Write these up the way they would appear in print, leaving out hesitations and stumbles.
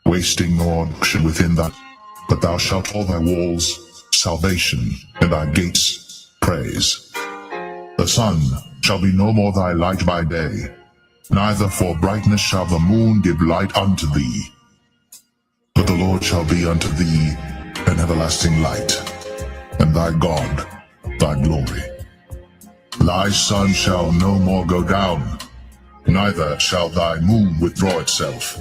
wasting nor action within that. But thou shalt call thy walls salvation, and thy gates praise. The sun shall be no more thy light by day, neither for brightness shall the moon give light unto thee. But the Lord shall be unto thee an everlasting light, and thy God thy glory. Thy sun shall no more go down, neither shall thy moon withdraw itself.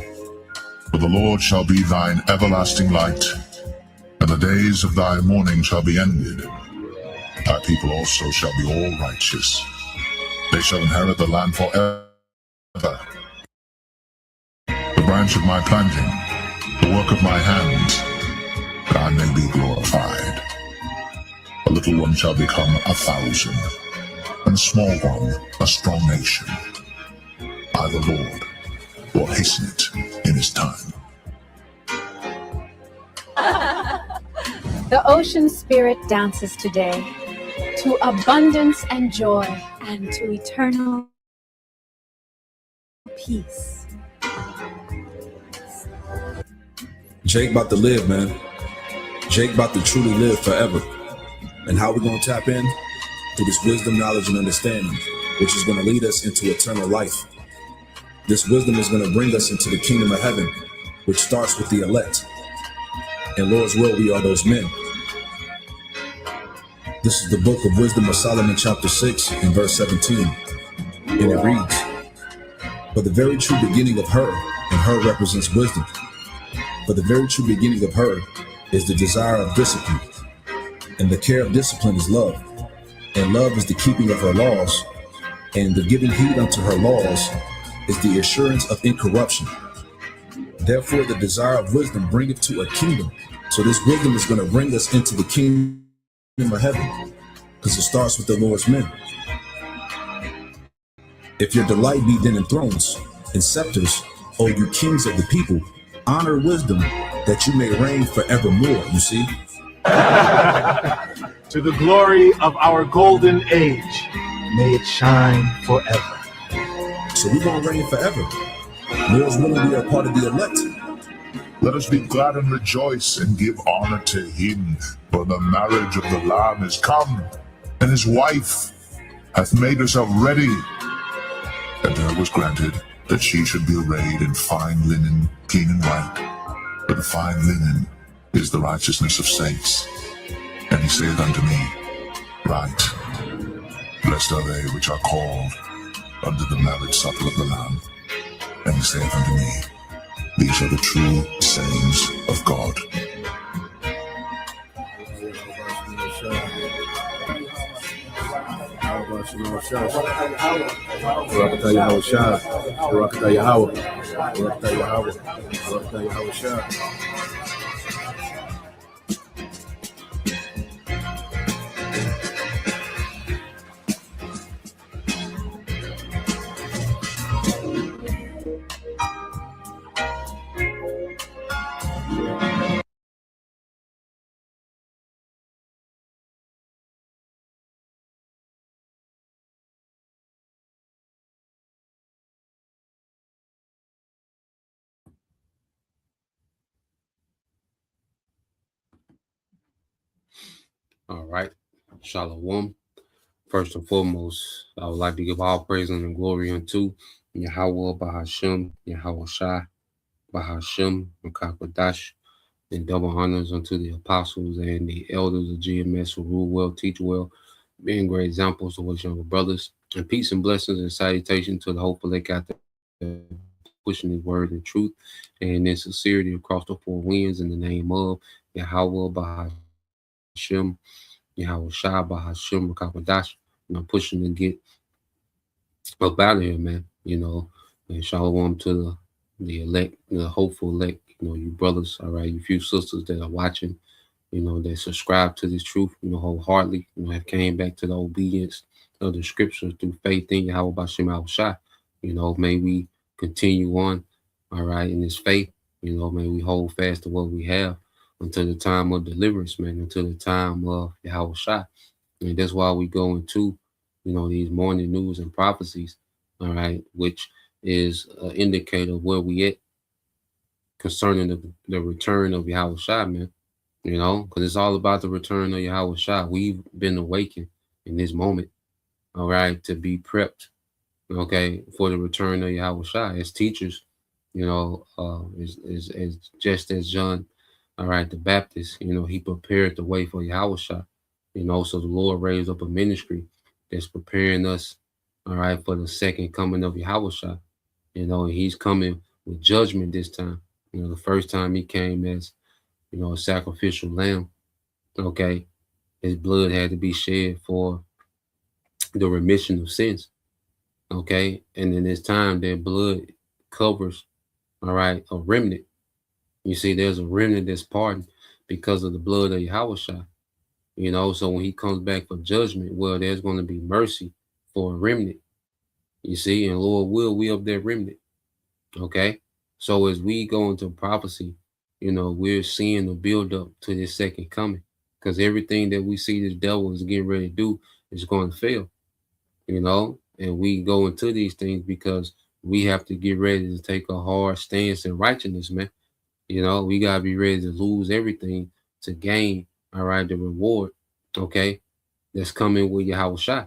For the Lord shall be thine everlasting light, and the days of thy mourning shall be ended. Thy people also shall be all righteous. They shall inherit the land forever. The branch of my planting, the work of my hands, that I may be glorified. A little one shall become 1,000, and a small one a strong nation. I, the Lord, will hasten it in his time. The ocean spirit dances today to abundance and joy and to eternal peace. Jake about to live, man. Jake about to truly live forever. And how we gonna tap in? Through this wisdom, knowledge, and understanding, which is gonna lead us into eternal life. This wisdom is gonna bring us into the kingdom of heaven, which starts with the elect. In Lord's will, we are those men. This is the book of Wisdom of Solomon, chapter 6, and verse 17. And it reads, "For the very true beginning of her, and her represents wisdom. For the very true beginning of her is the desire of discipline. And the care of discipline is love. And love is the keeping of her laws. And the giving heed unto her laws is the assurance of incorruption. Therefore, the desire of wisdom bringeth to a kingdom." So this wisdom is going to bring us into the kingdom of heaven, because it starts with the Lord's men. If your delight be then in thrones and scepters, O you kings of the people, honor wisdom that you may reign forevermore. You see? To the glory of our golden age, may it shine forever. So we're going to reign forever. Lord's willing, we are part of the elect. Let us be glad and rejoice and give honor to him, for the marriage of the Lamb is come, and his wife hath made herself ready. And her was granted that she should be arrayed in fine linen, clean and white, for the fine linen is the righteousness of saints. And he saith unto me, Right, blessed are they which are called unto the marriage supper of the Lamb. And he saith unto me, These are the true sayings of God. All right. Shalom. First and foremost, I would like to give all praise and glory unto Yahweh Bahashem, Yahweh Shai, Bahashem, Makakwadash, and double honors unto the apostles and the elders of GMS who rule well, teach well, being great examples of what younger brothers. And peace and blessings and salutation to the hopeful they got there pushing his word and truth and in sincerity across the four winds in the name of Yahweh Bahashem, Yahweh Shai, Bahashem, Makakwadash. Pushing to get up out of here, man. And shalom to the elect, the hopeful elect, you brothers, all right, you few sisters that are watching, that subscribe to this truth, wholeheartedly, have came back to the obedience of the scriptures through faith in Yahweh Bashem Yahweh Shai. May we continue on, all right, in this faith, may we hold fast to what we have until the time of deliverance, man, until the time of Yahweh Shai. And that's why we go into, these morning news and prophecies, all right, which is an indicator of where we at concerning the return of Yahweh Shai, man. You know, because it's all about the return of Yahweh Shai. We've been awakened in this moment, all right, to be prepped, okay, for the return of Yahweh Shai. As teachers, you know, is just as John, all right, the Baptist, you know, he prepared the way for Yahweh Shai. You know, so the Lord raised up a ministry that's preparing us, all right, for the second coming of Yahweh Shai. You know, and he's coming with judgment this time. You know, the first time he came as, you know, a sacrificial lamb, okay, his blood had to be shed for the remission of sins, okay, and in this time, that blood covers, all right, a remnant. You see, there's a remnant that's pardoned because of the blood of Yahweh Shai. You know, so when he comes back for judgment, well, there's going to be mercy for a remnant. You see, and Lord will we of that remnant. Okay. So as we go into prophecy, you know, we're seeing the build up to this second coming. Because everything that we see this devil is getting ready to do is going to fail. You know, and we go into these things because we have to get ready to take a hard stance in righteousness, man. You know, we gotta be ready to lose everything to gain, all right, the reward, okay, that's coming with Yahweh Shai.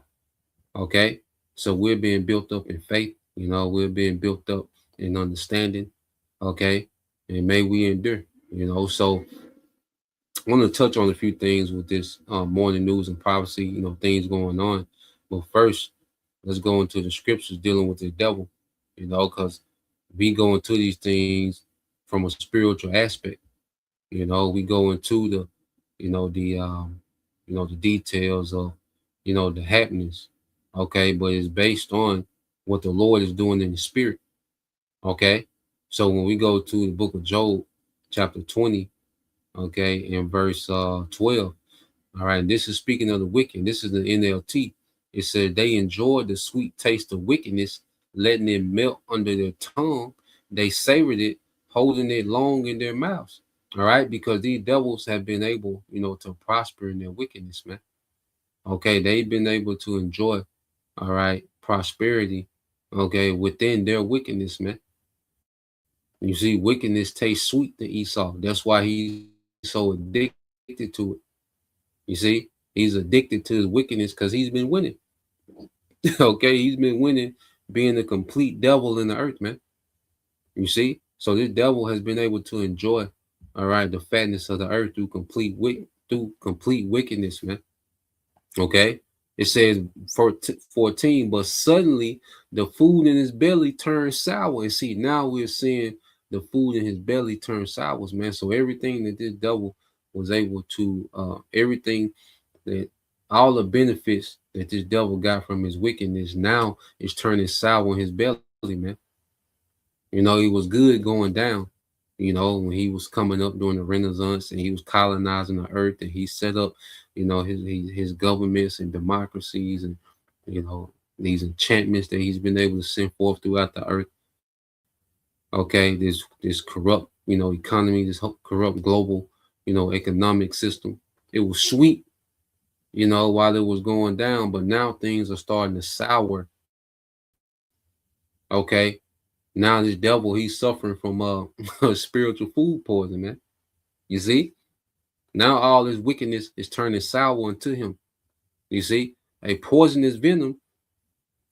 Okay. So we're being built up in faith, you know, we're being built up in understanding, okay, and may we endure, you know. So I want to touch on a few things with this morning news and prophecy, you know, things going on. But first, let's go into the scriptures dealing with the devil, you know, because we go into these things from a spiritual aspect. You know, we go into the, you know, the details of, you know, the happenings. Okay, but it's based on what the Lord is doing in the spirit. Okay. So when we go to the book of Job, chapter 20, okay, in verse 12. All right, this is speaking of the wicked. This is the NLT. It said they enjoyed the sweet taste of wickedness, letting it melt under their tongue. They savored it, holding it long in their mouths. All right, because these devils have been able, you know, to prosper in their wickedness, man. Okay, they've been able to enjoy, all right, prosperity, okay, within their wickedness, man. You see, wickedness tastes sweet to Esau. That's why he's so addicted to it. You see, he's addicted to his wickedness because he's been winning. Okay, he's been winning, being a complete devil in the earth, man. You see, so this devil has been able to enjoy, all right, the fatness of the earth through complete wickedness, man. Okay, it says 14, but suddenly the food in his belly turned sour, and see, now we're seeing the food in his belly turn sour, man. So everything that this devil was able to, everything that all the benefits that this devil got from his wickedness now is turning sour in his belly, man. You know, he was good going down, you know, when he was coming up during the Renaissance and he was colonizing the earth and he set up, you know, his governments and democracies and, you know, these enchantments that he's been able to send forth throughout the earth. Okay, this corrupt, you know, economy, this corrupt global, you know, economic system. It was sweet, you know, while it was going down, but now things are starting to sour. Okay. Now this devil, he's suffering from spiritual food poison, man. You see? Now all this wickedness is turning sour into him. You see? A poisonous venom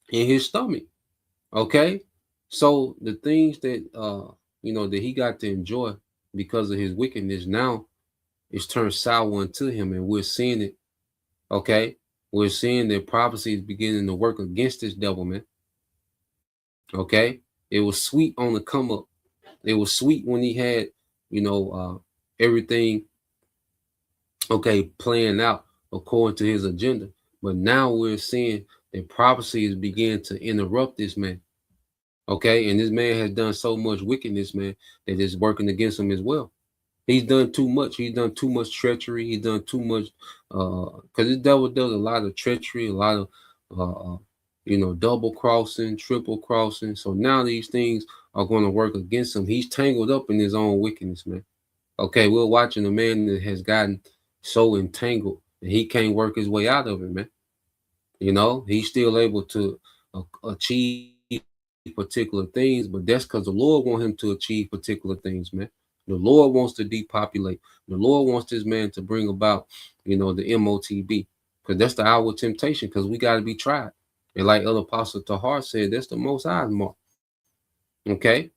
in his stomach. Okay. So the things that you know, that he got to enjoy because of his wickedness now is turned sour into him, and we're seeing it. Okay. We're seeing that prophecy is beginning to work against this devil, man. Okay. It was sweet on the come up. It was sweet when he had, you know, everything, okay, playing out according to his agenda. But now we're seeing that prophecy is beginning to interrupt this man. Okay. And this man has done so much wickedness, man, that is working against him as well. He's done too much. He's done too much treachery. He's done too much, because the devil does a lot of treachery, a lot of, you know, double crossing, triple crossing. So now these things are going to work against him. He's tangled up in his own wickedness, man. Okay, we're watching a man that has gotten so entangled and he can't work his way out of it, man. You know, he's still able to achieve particular things, but that's because the Lord want him to achieve particular things, man. The Lord wants to depopulate. The Lord wants this man to bring about, the MOTB, because that's the hour of temptation. Because we got to be tried, and like other Apostle Tahar said, that's the Most High's mark. Okay,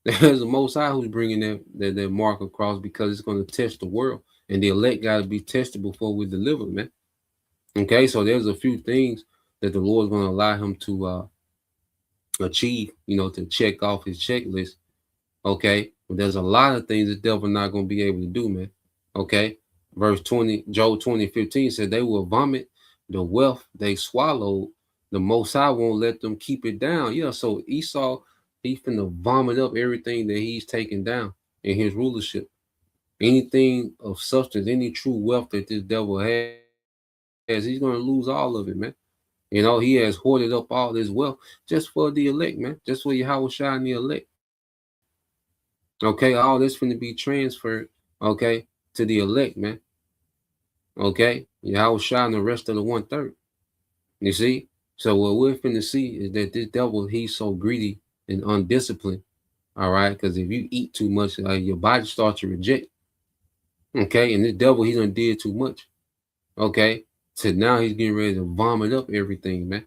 there's the Most High who's bringing that mark across, because it's going to test the world, and the elect got to be tested before we deliver, man. Okay, so there's a few things that the Lord's going to allow him to achieve, to check off his checklist. Okay, but there's a lot of things the devil not going to be able to do, man. Okay, verse 20, Job 20:15 said they will vomit the wealth they swallowed. The Most High won't let them keep it down. Yeah, so Esau, he's finna vomit up everything that he's taken down in his rulership. Anything of substance, any true wealth that this devil has, he's going to lose all of it, man. He has hoarded up all this wealth just for the elect, man. Just for Yahweh Shai and the elect. Okay, all this finna be transferred, okay, to the elect, man. Okay, Yahweh Shai and the rest of the 1/3. You see? So what we're finna see is that this devil, he's so greedy and undisciplined. All right, because if you eat too much, your body starts to reject. Okay, and this devil, he done did too much. Okay, so now he's getting ready to vomit up everything, man.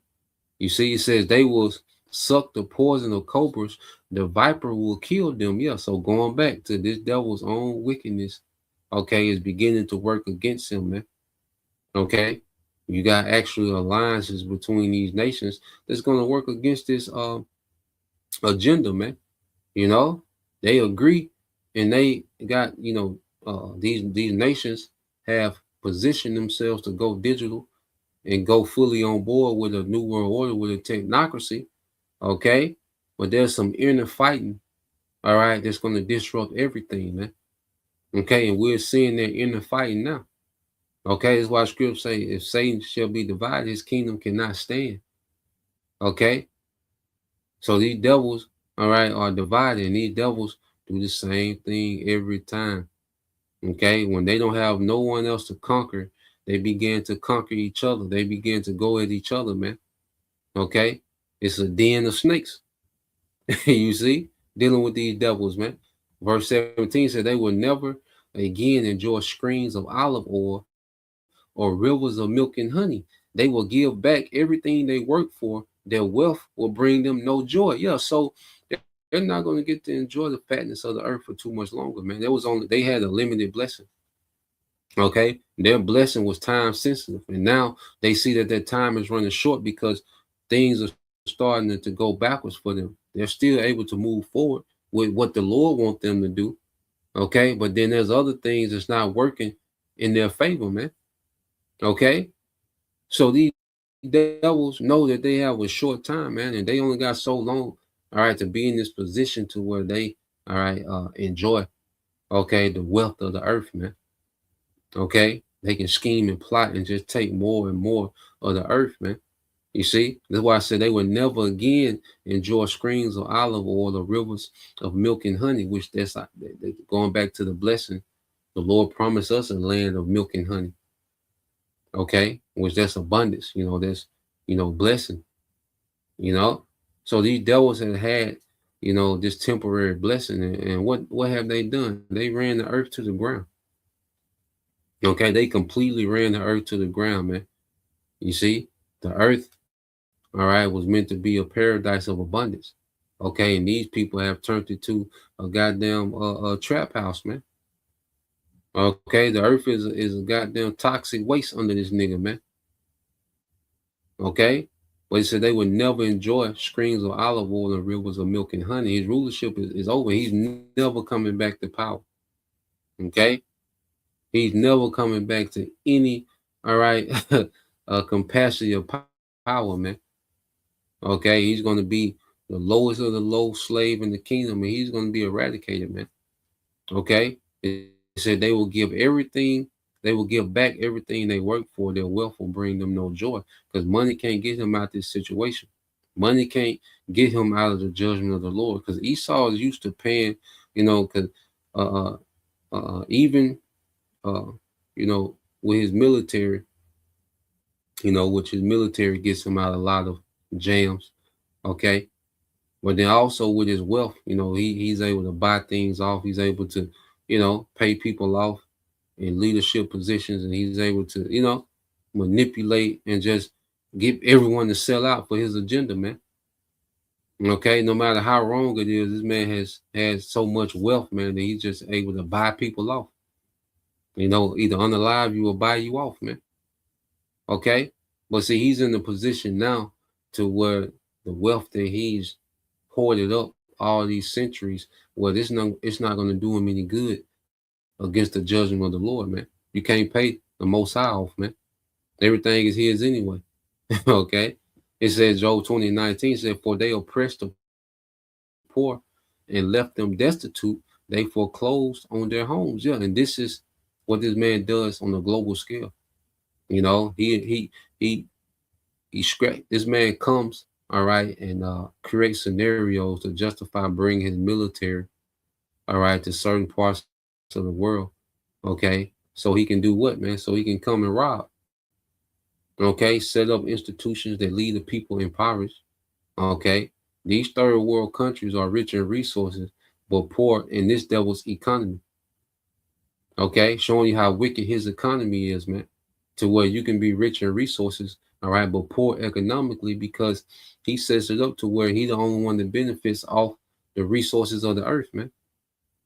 You see, it says they will suck the poison of cobras, the viper will kill them. Yeah, so going back to this devil's own wickedness, okay, is beginning to work against him, man. Okay, you got actual alliances between these nations that's going to work against this agenda, man. They agree, and they got these nations have positioned themselves to go digital and go fully on board with a new world order, with a technocracy. Okay, but there's some inner fighting, all right, that's going to disrupt everything, man. Okay, and we're seeing that inner fighting now. Okay, that's why scripture say, if Satan shall be divided, his kingdom cannot stand. Okay, so these devils, all right, are divided, and these devils do the same thing every time. Okay, when they don't have no one else to conquer, they begin to conquer each other. They begin to go at each other, man. Okay, it's a den of snakes. You see, dealing with these devils, man. Verse 17 said they will never again enjoy streams of olive oil or rivers of milk and honey. They will give back everything they work for. Their wealth will bring them no joy. Yeah, so they're not going to get to enjoy the fatness of the earth for too much longer, man. They had a limited blessing. Okay, their blessing was time sensitive, and now they see that their time is running short because things are starting to go backwards for them. They're still able to move forward with what the Lord wants them to do. Okay, but then there's other things that's not working in their favor, man. Okay, so these devils know that they have a short time, man, and they only got so long, all right, to be in this position to where they, all right, enjoy, okay, the wealth of the earth, man. Okay, they can scheme and plot and just take more and more of the earth, man. You see, that's why I said they would never again enjoy streams of olive oil or rivers of milk and honey, which that's going back to the blessing. The Lord promised us a land of milk and honey. Okay, which that's abundance. That's blessing. So these devils had this temporary blessing, and what have they done? They ran the earth to the ground. Okay, they completely ran the earth to the ground, man. You see, the earth, all right, was meant to be a paradise of abundance. Okay, and these people have turned it to a goddamn trap house, man. Okay, the earth is a goddamn toxic waste under this nigga, man. Okay, but he said they would never enjoy streams of olive oil and rivers of milk and honey. His rulership is over. He's never coming back to power. Okay, he's never coming back to any, all right, capacity of power, man. Okay, he's going to be the lowest of the low slave in the kingdom, and he's going to be eradicated, man. Okay, it said they will give everything, they will give back everything they work for. Their wealth will bring them no joy, because money can't get him out of this situation. Money can't get him out of the judgment of the Lord, because Esau is used to paying, because even with his military, which his military gets him out a lot of jams. Okay, But then also with his wealth, he's able to buy things off. He's able to, pay people off in leadership positions, and he's able to, manipulate and just get everyone to sell out for his agenda, man. Okay, no matter how wrong it is, this man has so much wealth, man, that he's just able to buy people off. Either unalive you or buy you off, man. Okay, but see, he's in the position now to where the wealth that he's hoarded up all these centuries, well, it's not going to do him any good against the judgment of the Lord, man. You can't pay the Most High off, man. Everything is his anyway. Okay, it says Job 20:19 said, "For they oppressed the poor and left them destitute. They foreclosed on their homes." Yeah, and this is what this man does on a global scale. He this man comes, all right, and creates scenarios to justify bringing his military, all right, to certain parts of the world, okay, so he can do what, man? So he can come and rob, okay, set up institutions that leave the people impoverished, okay. These third world countries are rich in resources, but poor in this devil's economy, okay, showing you how wicked his economy is, man, to where you can be rich in resources, all right, but poor economically because he sets it up to where he the only one that benefits off the resources of the earth, man.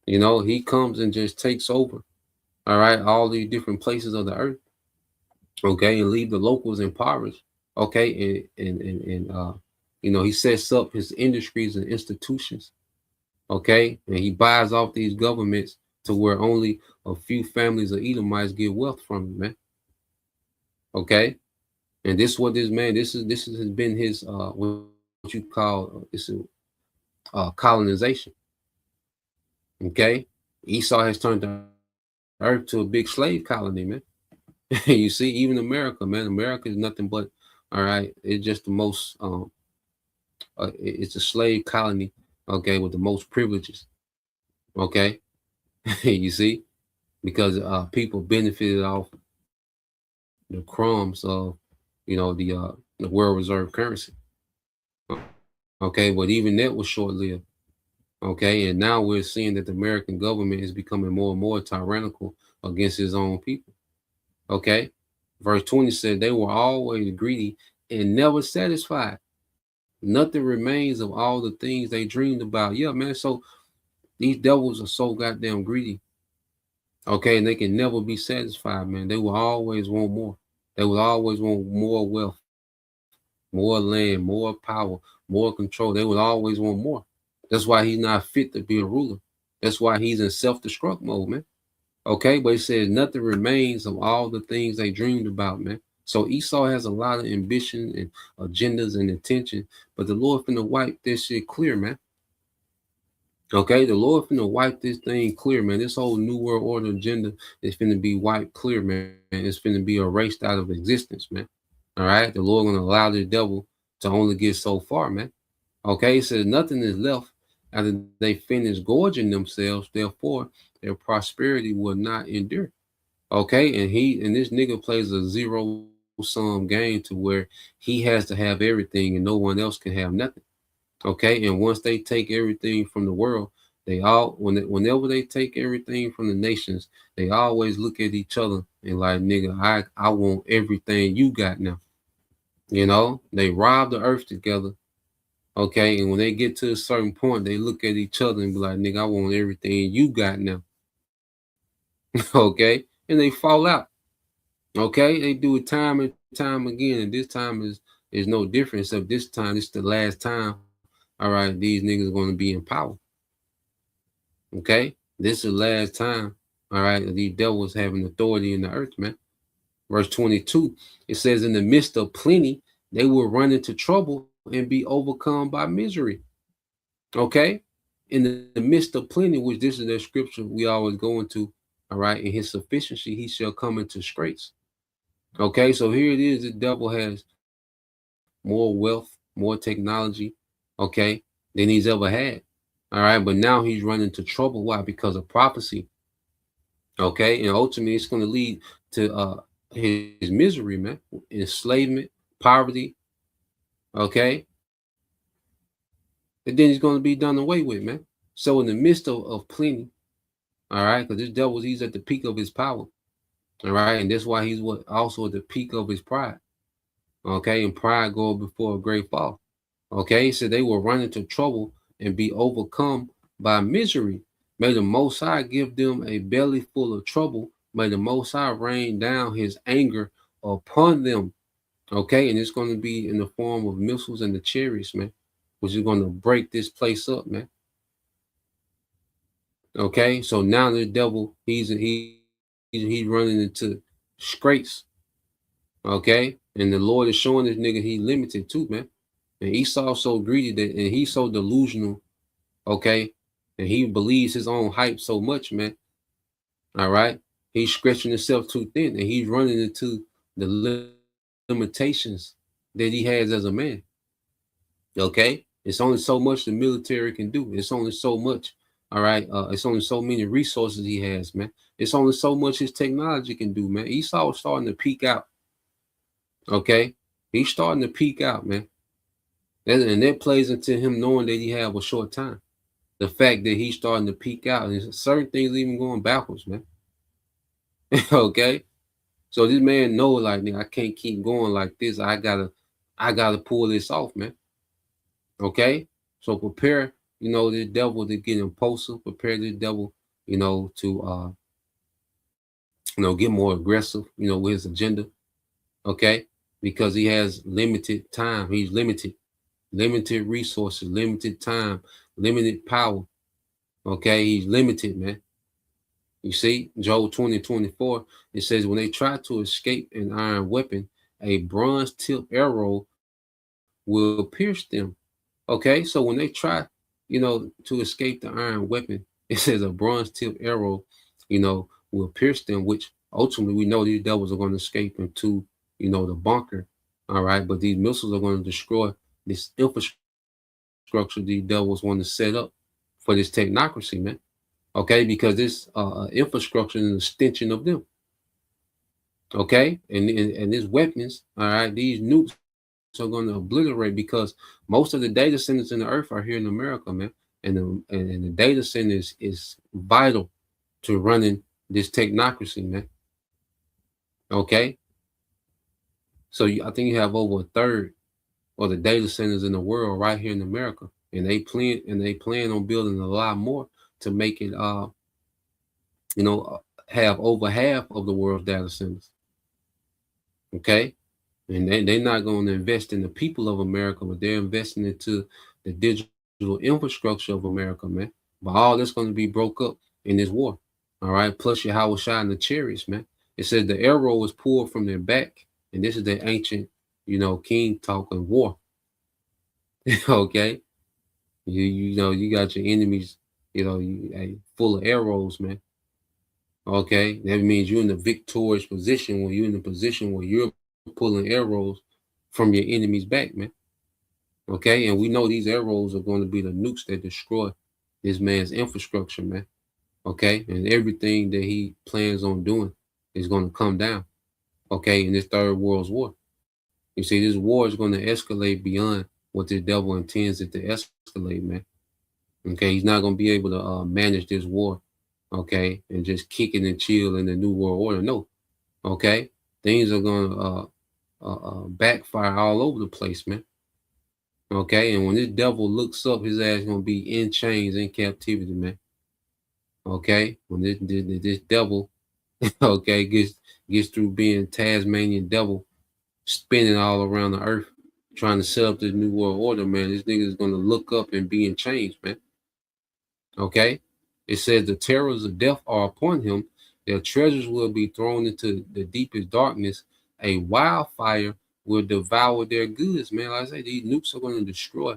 He comes and just takes over, all right, all these different places of the earth, okay, and leave the locals impoverished, okay, and he sets up his industries and institutions, okay, and he buys off these governments to where only a few families of Edomites get wealth from it, man. Okay, and this is what this man. This has been his what you call colonization. Okay, Esau has turned the earth to a big slave colony, man. You see, even America, man. America is nothing but, all right. It's just the most. It's a slave colony, okay, with the most privileges. Okay, you see, because people benefited off the crumbs of, the world reserve currency. Okay, but even that was short lived. Okay, and now we're seeing that the American government is becoming more and more tyrannical against his own people. Okay, verse 20 said they were always greedy and never satisfied. Nothing remains of all the things they dreamed about. Yeah, man. So these devils are so goddamn greedy. Okay, and they can never be satisfied, man. They will always want more. They will always want more wealth, more land, more power, more control. They would always want more. That's why he's not fit to be a ruler. That's why he's in self-destruct mode, man. Okay, but it says nothing remains of all the things they dreamed about, man. So Esau has a lot of ambition and agendas and intention, but the Lord finna wipe this shit clear, man. Okay, the Lord finna wipe this thing clear, man. This whole New World Order agenda is finna be wiped clear, man. It's finna be erased out of existence, man. All right, the Lord gonna allow the devil to only get so far, man. Okay, it says nothing is left after they finish gorging themselves. Therefore, their prosperity will not endure. Okay, and this nigga plays a zero sum game to where he has to have everything and no one else can have nothing. Okay, and once they take everything from the world, whenever they take everything from the nations, they always look at each other and like, nigga, I want everything you got now. They rob the earth together. Okay, and when they get to a certain point, they look at each other and be like, nigga, I want everything you got now. Okay, and they fall out. Okay, they do it time and time again, and this time is no different, except this time, it's the last time. All right, these niggas are going to be in power. Okay, this is the last time. All right, these devils having authority in the earth, man. Verse 22, it says, in the midst of plenty, they will run into trouble and be overcome by misery. Okay, in the midst of plenty, which this is the scripture we always go into. All right, in his sufficiency, he shall come into straits. Okay, so here it is. The devil has more wealth, more technology, okay, than he's ever had. All right, but now he's running into trouble. Why? Because of prophecy. Okay, and ultimately it's going to lead to his misery, man, enslavement, poverty. Okay, and then it's going to be done away with, man. So in the midst of plenty, all right, because this devil, he's at the peak of his power, all right, and that's why he's also at the peak of his pride, okay, and pride go before a great fall, okay. So they will run into trouble and be overcome by misery. May the Most High give them a belly full of trouble. May the Most High rain down His anger upon them, okay, and it's going to be in the form of missiles and the chariots, man, which is going to break this place up, man. Okay, so now the devil, he's running into scrapes. Okay, and the Lord is showing this nigga he limited too, man. And Esau's so greedy that, and he's so delusional. Okay, and he believes his own hype so much, man. All right, he's stretching himself too thin, and he's running into the limitations that he has as a man. Okay, it's only so much the military can do. It's only so much. All right, it's only so many resources he has, man. It's only so much his technology can do, man. Esau is starting to peak out. Okay, he's starting to peak out, man. And that plays into him knowing that he have a short time. The fact that he's starting to peak out, and certain things even going backwards, man. Okay, so this man know, like, I can't keep going like this. I gotta pull this off, man. Okay, so prepare, the devil to get impulsive. Prepare the devil, to get more aggressive, with his agenda. Okay, because he has limited time. He's limited resources, limited time, limited power. Okay, he's limited, man. You see, Job 20:24, it says, when they try to escape an iron weapon, a bronze tip arrow will pierce them. Okay, so when they try, to escape the iron weapon, it says a bronze tip arrow, will pierce them, which ultimately we know these devils are going to escape into, the bunker. All right, but these missiles are going to destroy this infrastructure these devils want to set up for this technocracy, man. Okay, because this infrastructure is an extension of them. Okay, and these weapons, all right, these nukes are going to obliterate, because most of the data centers in the earth are here in America, man. And the data centers is vital to running this technocracy, man. Okay, so I think you have over a third of the data centers in the world right here in America, and they plan on building a lot more to make it have over half of the world's data centers. Okay, and they're not going to invest in the people of America, but they're investing into the digital infrastructure of America, man. But all that's going to be broke up in this war. All right, plus your Howard Shah and the chariots, man. It says the arrow was pulled from their back, and this is the ancient, king talk of war. Okay, you got your enemies, full of arrows, man. Okay, that means you're in the victorious position, when you're in the position where you're pulling arrows from your enemy's back, man. Okay, and we know these arrows are going to be the nukes that destroy this man's infrastructure, man. Okay, and everything that he plans on doing is going to come down. Okay, in this third world war. You see, this war is going to escalate beyond what the devil intends it to escalate, man. Okay, he's not going to be able to manage this war, okay, and just kick it and chill in the new world order. No, okay, things are going to backfire all over the place, man. Okay, and when this devil looks up, his ass going to be in chains, in captivity, man. Okay, when this devil, okay, gets through being Tasmanian devil, spinning all around the earth, trying to set up this new world order, man, this nigga is going to look up and be in chains, man. Okay, it says the terrors of death are upon him. Their treasures will be thrown into the deepest darkness. A wildfire will devour their goods, man. Like I say, these nukes are going to destroy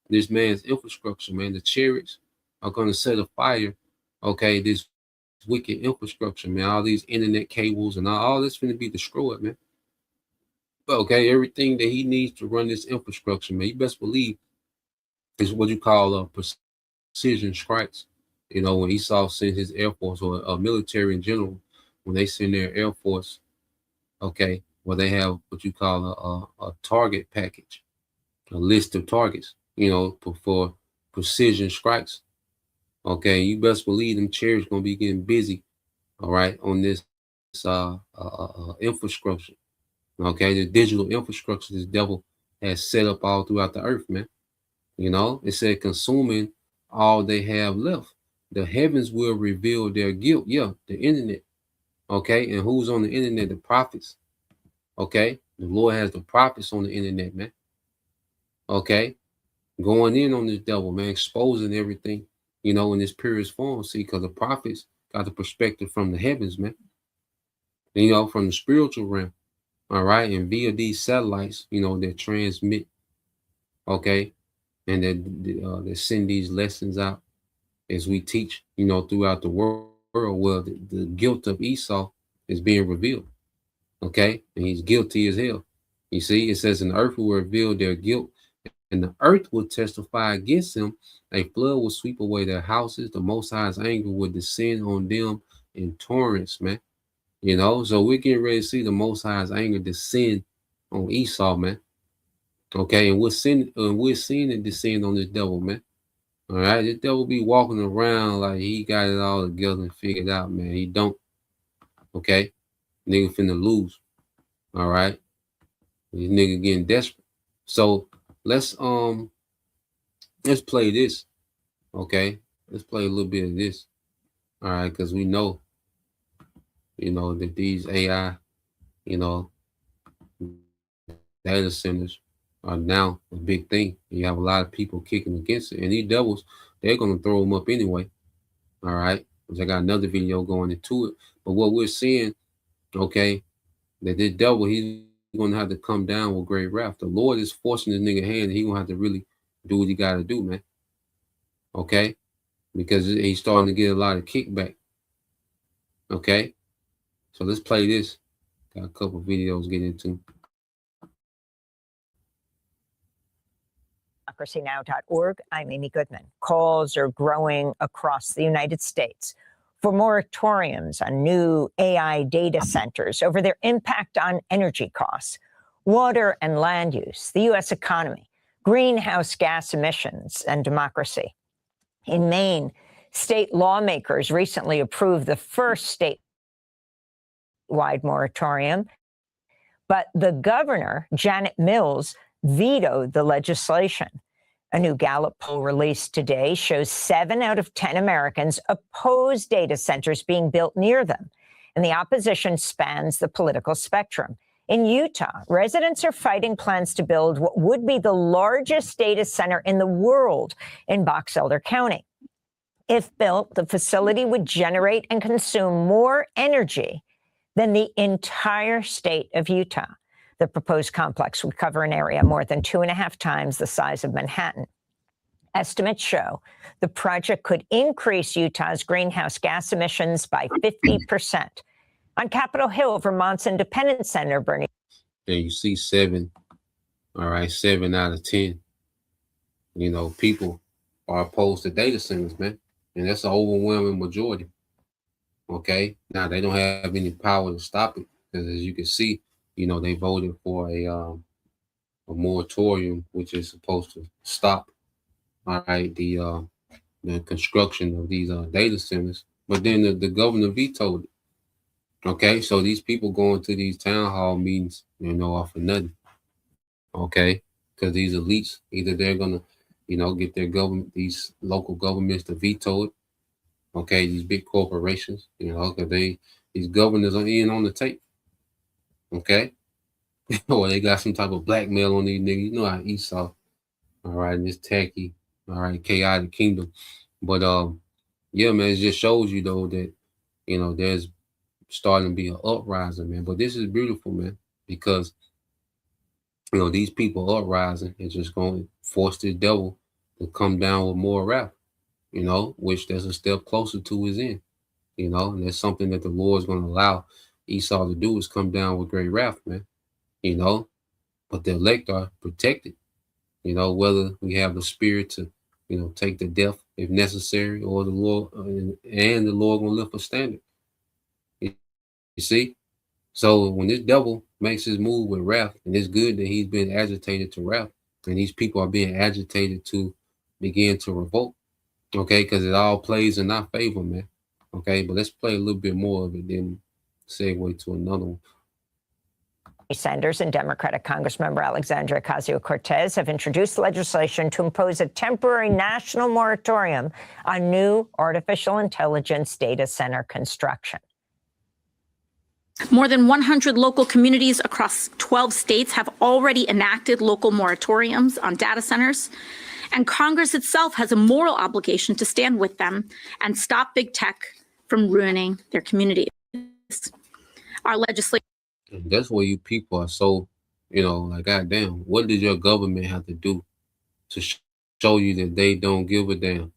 this man's infrastructure, man. The chariots are going to set a fire, okay, this wicked infrastructure, man. All these internet cables and all this going to be destroyed, man. Okay, everything that he needs to run this infrastructure, man, you best believe is what you call precision strikes. When Esau sent his air force, or military in general, when they send their air force, okay, well, they have what you call a target package, a list of targets, for precision strikes. Okay, you best believe them chariots gonna be getting busy. All right, on this infrastructure. Okay, the digital infrastructure this devil has set up all throughout the earth, man. You know, it said consuming all they have left. The heavens will reveal their guilt. Yeah, the internet. Okay, and who's on the internet? The prophets. Okay, the Lord has the prophets on the internet, man. Okay, going in on this devil, man, exposing everything, you know, in this purest form. See, because the prophets got the perspective from the heavens, man. You know, from the spiritual realm. All right, and via these satellites, you know, that transmit. Okay, and that send these lessons out as we teach, you know, throughout the world. Well, the guilt of Esau is being revealed. Okay, and he's guilty as hell. You see, it says, "And the earth will reveal their guilt, and the earth will testify against them. A flood will sweep away their houses. The Most High's anger will descend on them in torrents, man." You know, so we're getting ready to see the Most High's anger descend on Esau, man. Okay, and we're seeing it descend on this devil, man. All right, this devil be walking around like he got it all together and figured out, man. He don't. Okay, nigga finna lose. All right, this nigga getting desperate. So let's play this. Okay, let's play a little bit of this. All right, because we know, you know, that these AI, you know, data centers are now a big thing. You have a lot of people kicking against it, and these devils, they're gonna throw them up anyway. All right, because I got another video going into it. But what we're seeing, okay, that this devil, he's gonna have to come down with great wrath. The Lord is forcing this nigga hand, and he gonna have to really do what he gotta do, man. Okay, because he's starting to get a lot of kickback. Okay, so let's play this. Got a couple videos to get into. democracynow.org. I'm Amy Goodman. Calls are growing across the United States for moratoriums on new AI data centers over their impact on energy costs, water and land use, the U.S. economy, greenhouse gas emissions, and democracy. In Maine, state lawmakers recently approved the first statewide moratorium, but the governor, Janet Mills, vetoed the legislation. A new Gallup poll released today shows 7 out of 10 Americans oppose data centers being built near them, and the opposition spans the political spectrum. In Utah, residents are fighting plans to build what would be the largest data center in the world in Box Elder County. If built, the facility would generate and consume more energy than the entire state of Utah. The proposed complex would cover an area more than 2.5 times the size of Manhattan. Estimates show the project could increase Utah's greenhouse gas emissions by 50%. On Capitol Hill, Vermont's Independent Senator Bernie. There you see 7. All right, 7 out of 10. You know, people are opposed to data centers, man. And that's an overwhelming majority. Okay, now they don't have any power to stop it, because as you can see, you know, they voted for a moratorium, which is supposed to stop, all right, the construction of these data centers. But then the governor vetoed it. Okay, so these people going to these town hall meetings, you know, are for nothing. Okay, because these elites, either they're gonna, you know, get their government, these local governments to veto it. Okay, these big corporations, you know, because these governors are in on the tape. Okay, or they got some type of blackmail on these niggas. You know how Esau, all right, and this tacky, all right, chaotic kingdom. But yeah, man, it just shows you though that, you know, there's starting to be an uprising, man. But this is beautiful, man, because, you know, these people uprising is just going to force the devil to come down with more wrath, you know, which there's a step closer to his end, you know, and that's something that the Lord's going to allow Esau to do, is come down with great wrath, man, you know, but the elect are protected, you know, whether we have the spirit to, you know, take the death if necessary, or the Lord, and the Lord going to lift a standard. You see? So when this devil makes his move with wrath, and it's good that he's been agitated to wrath, and these people are being agitated to begin to revolt. Okay, because it all plays in our favor, man. Okay, but let's play a little bit more of it, then segue to another one. Sanders and Democratic Congressmember Alexandria Ocasio-Cortez have introduced legislation to impose a temporary national moratorium on new artificial intelligence data center construction. More than 100 local communities across 12 states have already enacted local moratoriums on data centers, and Congress itself has a moral obligation to stand with them and stop big tech from ruining their communities. Our legislation. And that's where you people are so, like, goddamn, what did your government have to do to show you that they don't give a damn?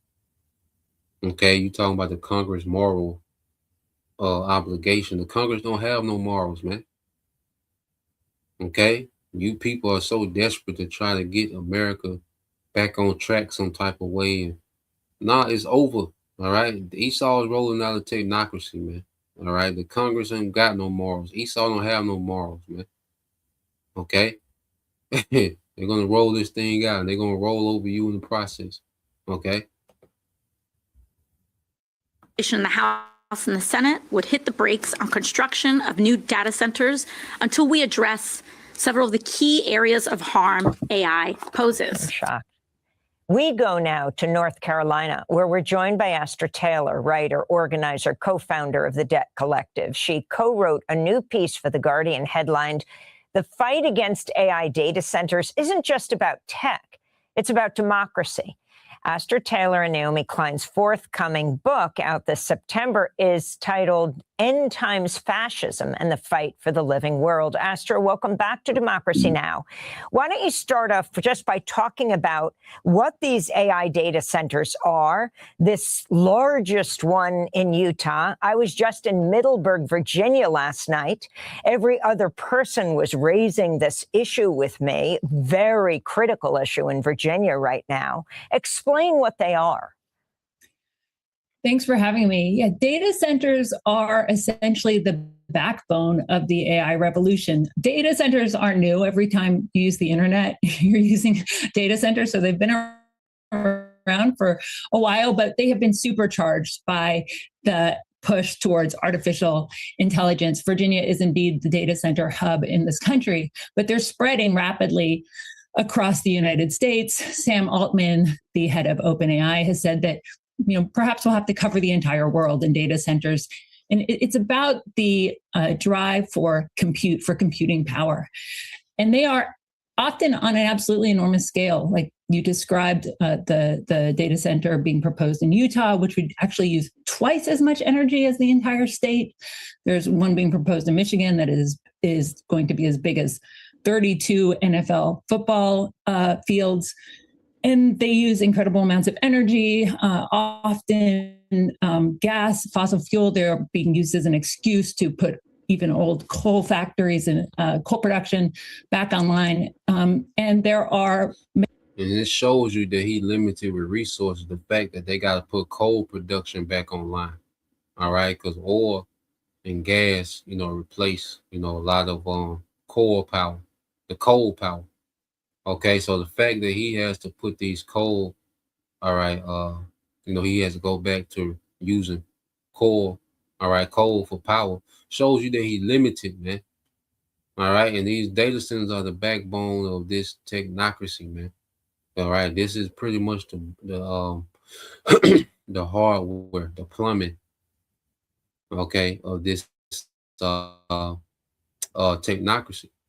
Okay, you talking about the Congress moral obligation. The Congress don't have no morals, man. Okay, you people are so desperate to try to get America back on track some type of way, and it's over. All right, Esau is rolling out of technocracy, man. All right, the Congress ain't got no morals. Esau don't have no morals, man. Okay, they're gonna roll this thing out, and they're gonna roll over you in the process. Okay. In the House and the Senate would hit the brakes on construction of new data centers until we address several of the key areas of harm AI poses. I'm shocked. We go now to North Carolina, where we're joined by Astra Taylor, writer, organizer, co-founder of the Debt Collective. She co-wrote a new piece for The Guardian headlined, "The fight against AI data centers isn't just about tech, it's about democracy." Astra Taylor and Naomi Klein's forthcoming book out this September is titled End Times Fascism and the Fight for the Living World. Astra, welcome back to Democracy Now! Why don't you start off just by talking about what these AI data centers are, this largest one in Utah. I was just in Middleburg, Virginia last night. Every other person was raising this issue with me, very critical issue in Virginia right now. Explain what they are. Thanks for having me. Yeah, data centers are essentially the backbone of the AI revolution. Data centers aren't new. Every time you use the internet, you're using data centers. So they've been around for a while, but they have been supercharged by the push towards artificial intelligence. Virginia is indeed the data center hub in this country, but they're spreading rapidly across the United States. Sam Altman, the head of OpenAI, has said that perhaps we'll have to cover the entire world in data centers. And it's about the drive for computing power. And they are often on an absolutely enormous scale. Like you described the data center being proposed in Utah, which would actually use twice as much energy as the entire state. There's one being proposed in Michigan that is going to be as big as 32 NFL football fields. And they use incredible amounts of energy, often gas, fossil fuel. They're being used as an excuse to put even old coal factories and coal production back online. And there are... And it shows you that he limited with resources, the fact that they got to put coal production back online. All right, because oil and gas, replace, a lot of coal power, the coal power. Okay, so the fact that he has to put these coal, all right, he has to go back to using coal, all right, coal for power, shows you that he's limited, man. All right, and these data centers are the backbone of this technocracy, man. All right, this is pretty much the the hardware, the plumbing, okay, of this technocracy.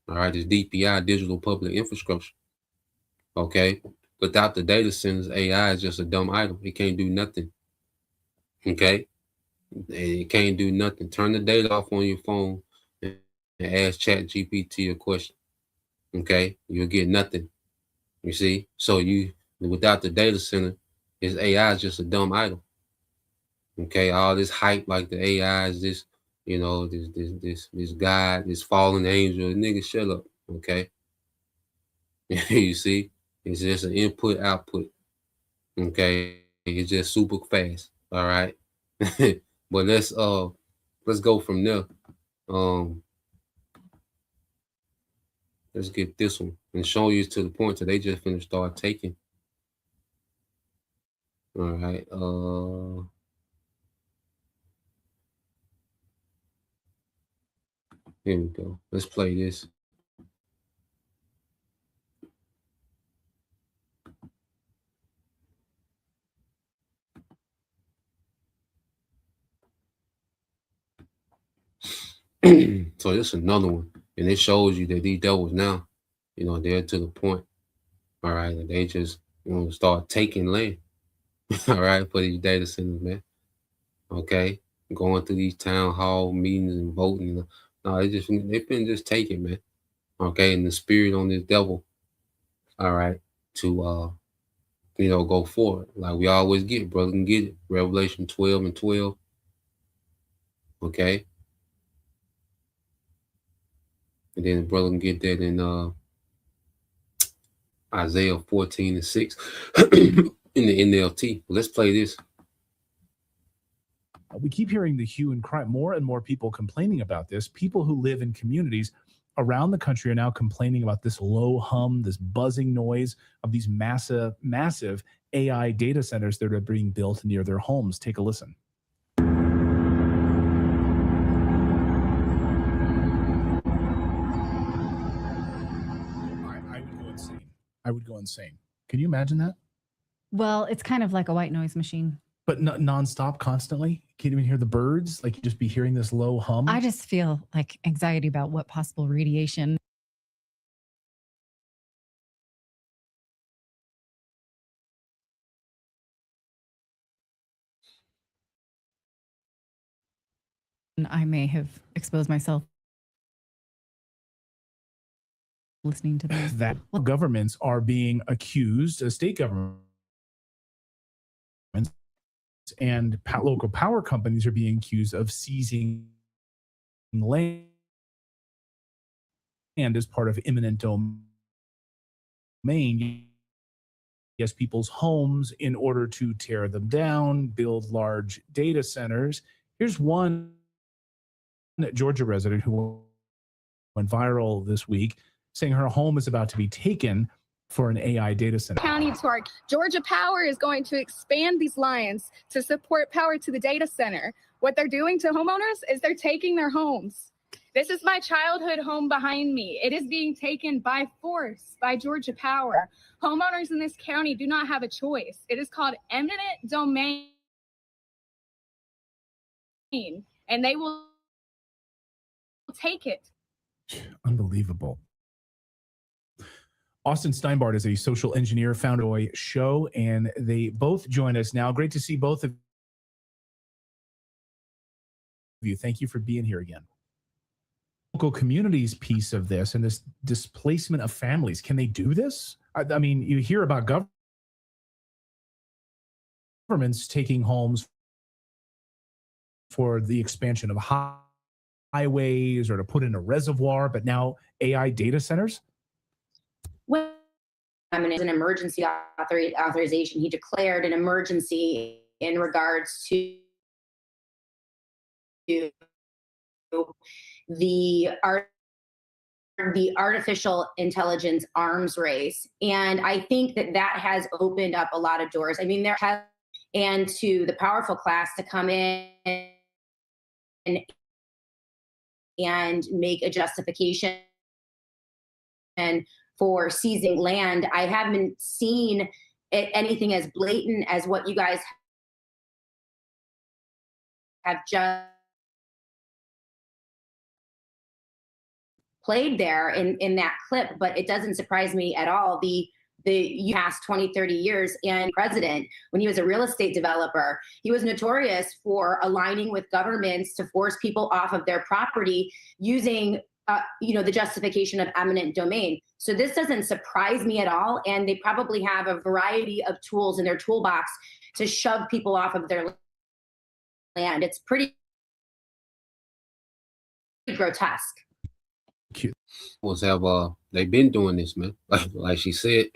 All right, this DPI, digital public infrastructure. Okay, without the data centers, AI is just a dumb idol. It can't do nothing. Okay, it can't do nothing. Turn the data off on your phone and ask ChatGPT a question. Okay, you'll get nothing. You see, so without the data center, his AI is just a dumb idol. Okay, all this hype like the AI is this, this God, this fallen angel. Nigga, shut up. Okay, you see. It's just an input output. Okay. It's just super fast. All right. But let's go from there. Let's get this one and show you to the point that they just finna start taking. All right. Here we go. Let's play this. So this is another one, and it shows you that these devils now, they're to the point, all right, that they just start taking land, all right, for these data centers, man. Okay, going through these town hall meetings and voting. No, they've been just taking, man. Okay, and the spirit on this devil, all right, to go forward like we always get, brother can get it. Revelation 12:12. Okay. And then the brother can get that in Isaiah 14:6 in the NLT. Let's play this. We keep hearing the hue and cry, more and more people complaining about this. People who live in communities around the country are now complaining about this low hum, this buzzing noise of these massive AI data centers that are being built near their homes. Take a listen. I would go insane. Can you imagine that? Well, it's kind of like a white noise machine. But nonstop, constantly? Can't even hear the birds? Like you just be hearing this low hum? I just feel like anxiety about what possible radiation I may have exposed myself listening to them. That governments are being accused, state governments and local power companies are being accused of seizing land as part of eminent domain. Yes, people's homes in order to tear them down, build large data centers. Here's one Georgia resident who went viral this week saying her home is about to be taken for an AI data center. County Torque. Georgia Power is going to expand these lines to support power to the data center. What they're doing to homeowners is they're taking their homes. This is my childhood home behind me. It is being taken by force by Georgia Power. Homeowners in this county do not have a choice. It is called eminent domain, and they will take it. Unbelievable. Austin Steinbart is a social engineer, founder of a show, and they both join us now. Great to see both of you. Thank you for being here again. Local communities piece of this and this displacement of families. Can they do this? I mean, you hear about governments taking homes for the expansion of highways or to put in a reservoir, but now AI data centers? When it's an emergency authorization, he declared an emergency in regards to the artificial intelligence arms race. And I think that has opened up a lot of doors. I mean, there has, and to the powerful class to come in and make a justification for seizing land. I haven't seen anything as blatant as what you guys have just played there in that clip, but it doesn't surprise me at all. The past 20, 30 years, and president, when he was a real estate developer, he was notorious for aligning with governments to force people off of their property using the justification of eminent domain. So this doesn't surprise me at all. And they probably have a variety of tools in their toolbox to shove people off of their land. It's pretty grotesque. They've been doing this, man. Like she said,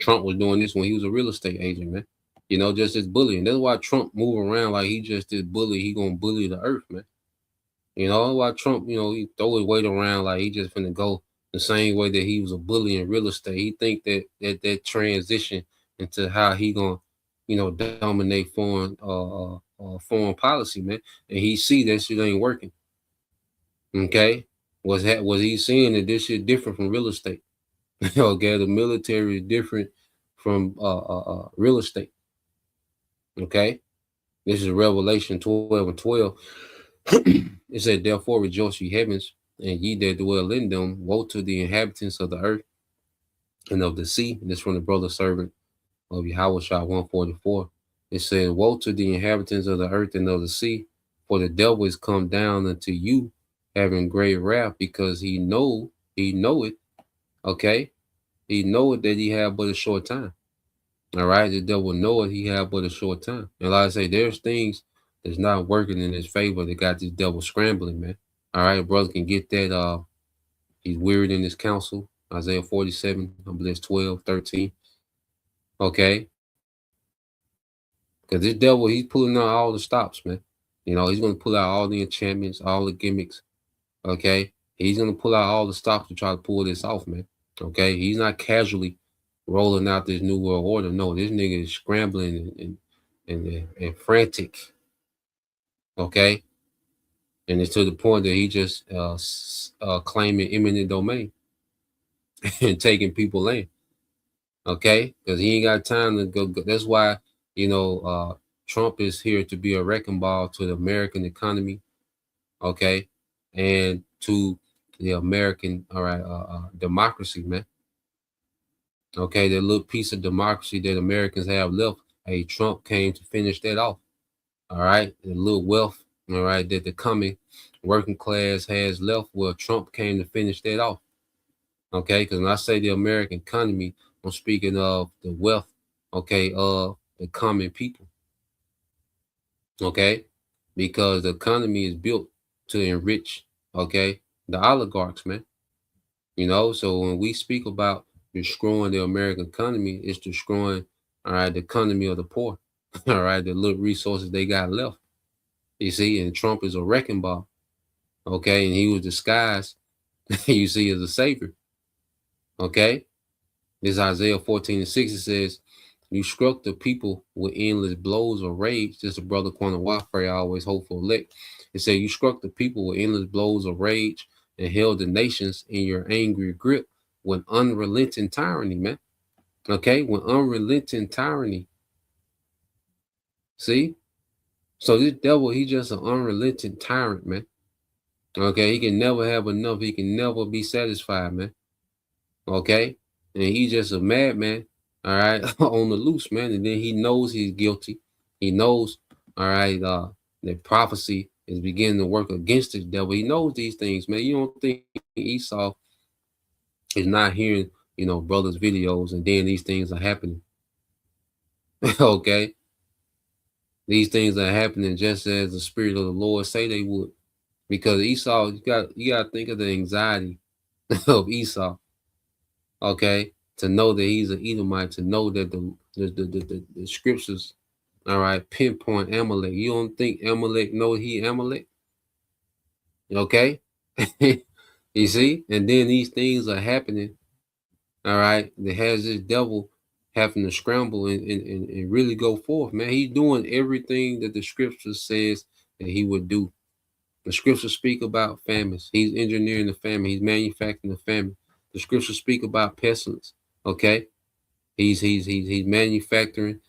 Trump was doing this when he was a real estate agent, man. Just this bullying. That's why Trump move around like he just this bully. He gonna bully the earth, man. Why Trump, he throw his weight around like he just finna go the same way that he was a bully in real estate. He think that transition into how he gonna dominate foreign policy, man. And he see that shit ain't working. Okay, was he seeing that this shit different from real estate? Okay, the military is different from real estate. Okay, this is Revelation 12:12. It said, "Therefore rejoice, ye heavens, and ye that dwell in them. Woe to the inhabitants of the earth and of the sea." And this from the brother servant of Yahweh 144. It said, "Woe to the inhabitants of the earth and of the sea, for the devil is come down unto you, having great wrath, because he know it." Okay, he know it that he have but a short time. All right, the devil know it he have but a short time. And like I say, there's things that's not working in his favor that got this devil scrambling, man. All right, brother can get that. He's weird in his counsel. Isaiah 47, I believe 12, 13. Okay. Because this devil, he's pulling out all the stops, man. He's going to pull out all the enchantments, all the gimmicks. Okay. He's going to pull out all the stops to try to pull this off, man. Okay. He's not casually rolling out this new world order. No, this nigga is scrambling and frantic. Okay. And it's to the point that he just claiming eminent domain and taking people land. Okay, because he ain't got time to go. That's why Trump is here to be a wrecking ball to the American economy. Okay, and to the American democracy, man. Okay, that little piece of democracy that Americans have left. Hey, Trump came to finish that off. All right, the little wealth, all right, that the coming working class has left. Well, Trump came to finish that off. Okay, because when I say the American economy, I'm speaking of the wealth, okay, of the common people. Okay, because the economy is built to enrich, okay, the oligarchs, man. So when we speak about destroying the American economy, it's destroying, all right, the economy of the poor, all right, the little resources they got left. You see, and Trump is a wrecking ball, okay, and he was disguised, you see, as a savior. Okay, this Isaiah 14:6. It says, "You struck the people with endless blows of rage." This is a brother Quantum Warfare, I always hope for elect. It said, "You struck the people with endless blows of rage and held the nations in your angry grip with unrelenting tyranny," man. Okay, with unrelenting tyranny. See? So this devil, he just an unrelenting tyrant, man. Okay, he can never have enough. He can never be satisfied, man. Okay, and he's just a madman, all right, on the loose, man. And then he knows he's guilty. He knows, all right, that prophecy is beginning to work against the devil. He knows these things, man. You don't think Esau is not hearing, brothers' videos, and then these things are happening. Okay, these things are happening just as the Spirit of the Lord say they would, because Esau, you got to think of the anxiety of Esau. Okay, to know that he's an Edomite, to know that the scriptures, all right, pinpoint Amalek. You don't think Amalek know he Amalek? Okay, you see, and then these things are happening. All right, that has this devil having to scramble and really go forth, man. He's doing everything that the scripture says that he would do. The scriptures speak about famines. He's engineering the famine. He's manufacturing the famine. The scriptures speak about pestilence. Okay, he's manufacturing,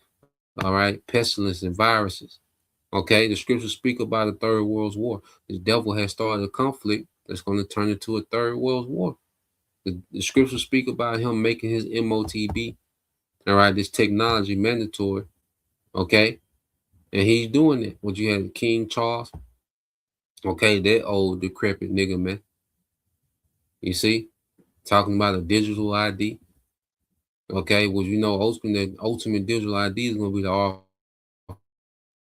all right, pestilence and viruses. Okay, the scriptures speak about a third world war. The devil has started a conflict that's going to turn into a third world war. The scriptures speak about him making his MOTB, all right, this technology mandatory. Okay, and he's doing it. What you had, King Charles. Okay, that old decrepit nigga, man. You see, talking about a digital ID. Okay, well, ultimate digital ID is going to be the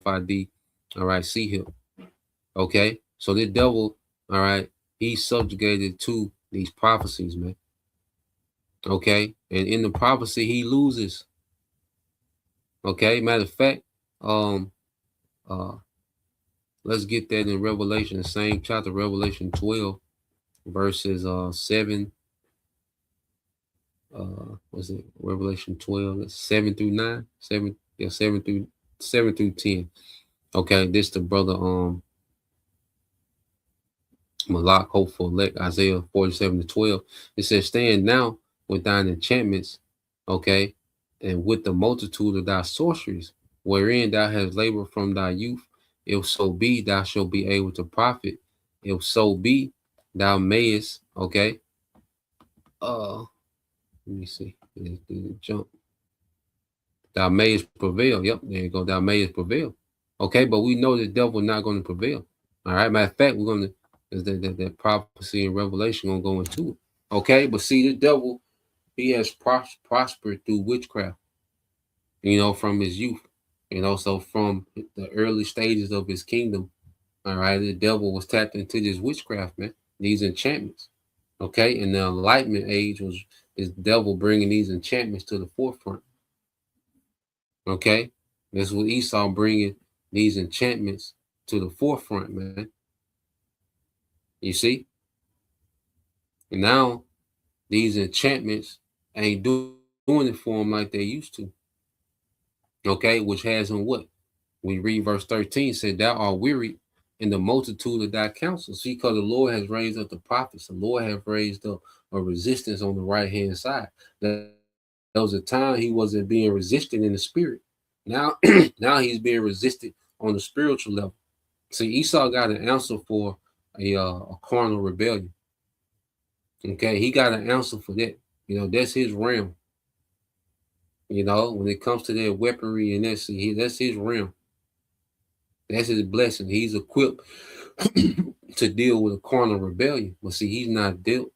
RFID, all right, see here. Okay, so this devil, all right, he's subjugated to these prophecies, man. Okay, and in the prophecy, he loses. Okay, matter of fact, let's get that in Revelation, the same chapter, Revelation 12, verses 7. Was it Revelation 12, 7 through 9? 7 Yeah, 7 through 10. Okay, this the brother Malak, hopeful elect, Isaiah 47-12. It says, stand now with thine enchantments, okay, and with the multitude of thy sorceries, wherein thou hast labored from thy youth. If so be, thou shalt be able to profit. If so be, thou mayest, okay. Let me see. Did it jump? Thou mayest prevail. Yep, there you go. Thou mayest prevail. Okay, but we know the devil not going to prevail. All right. Matter of fact, we're going to, that prophecy and revelation going to go into it. Okay, but see, the devil, he has prospered through witchcraft, from his youth, so from the early stages of his kingdom. All right, the devil was tapped into this witchcraft, man, these enchantments. Okay, and the enlightenment age was this devil bringing these enchantments to the forefront. Okay, this was Esau bringing these enchantments to the forefront, man. You see? And now these enchantments ain't doing it for him like they used to. Okay, which has him what? We read verse 13, said, thou art weary in the multitude of thy counsels. See, because the Lord has raised up the prophets, the Lord has raised up a resistance on the right hand side. There was a time he wasn't being resisted in the spirit. Now, now he's being resisted on the spiritual level. See, Esau got an answer for a carnal rebellion. Okay, he got an answer for that. That's his realm. When it comes to that weaponry and that's his realm. That's his blessing. He's equipped to deal with a carnal rebellion. But see, he's not built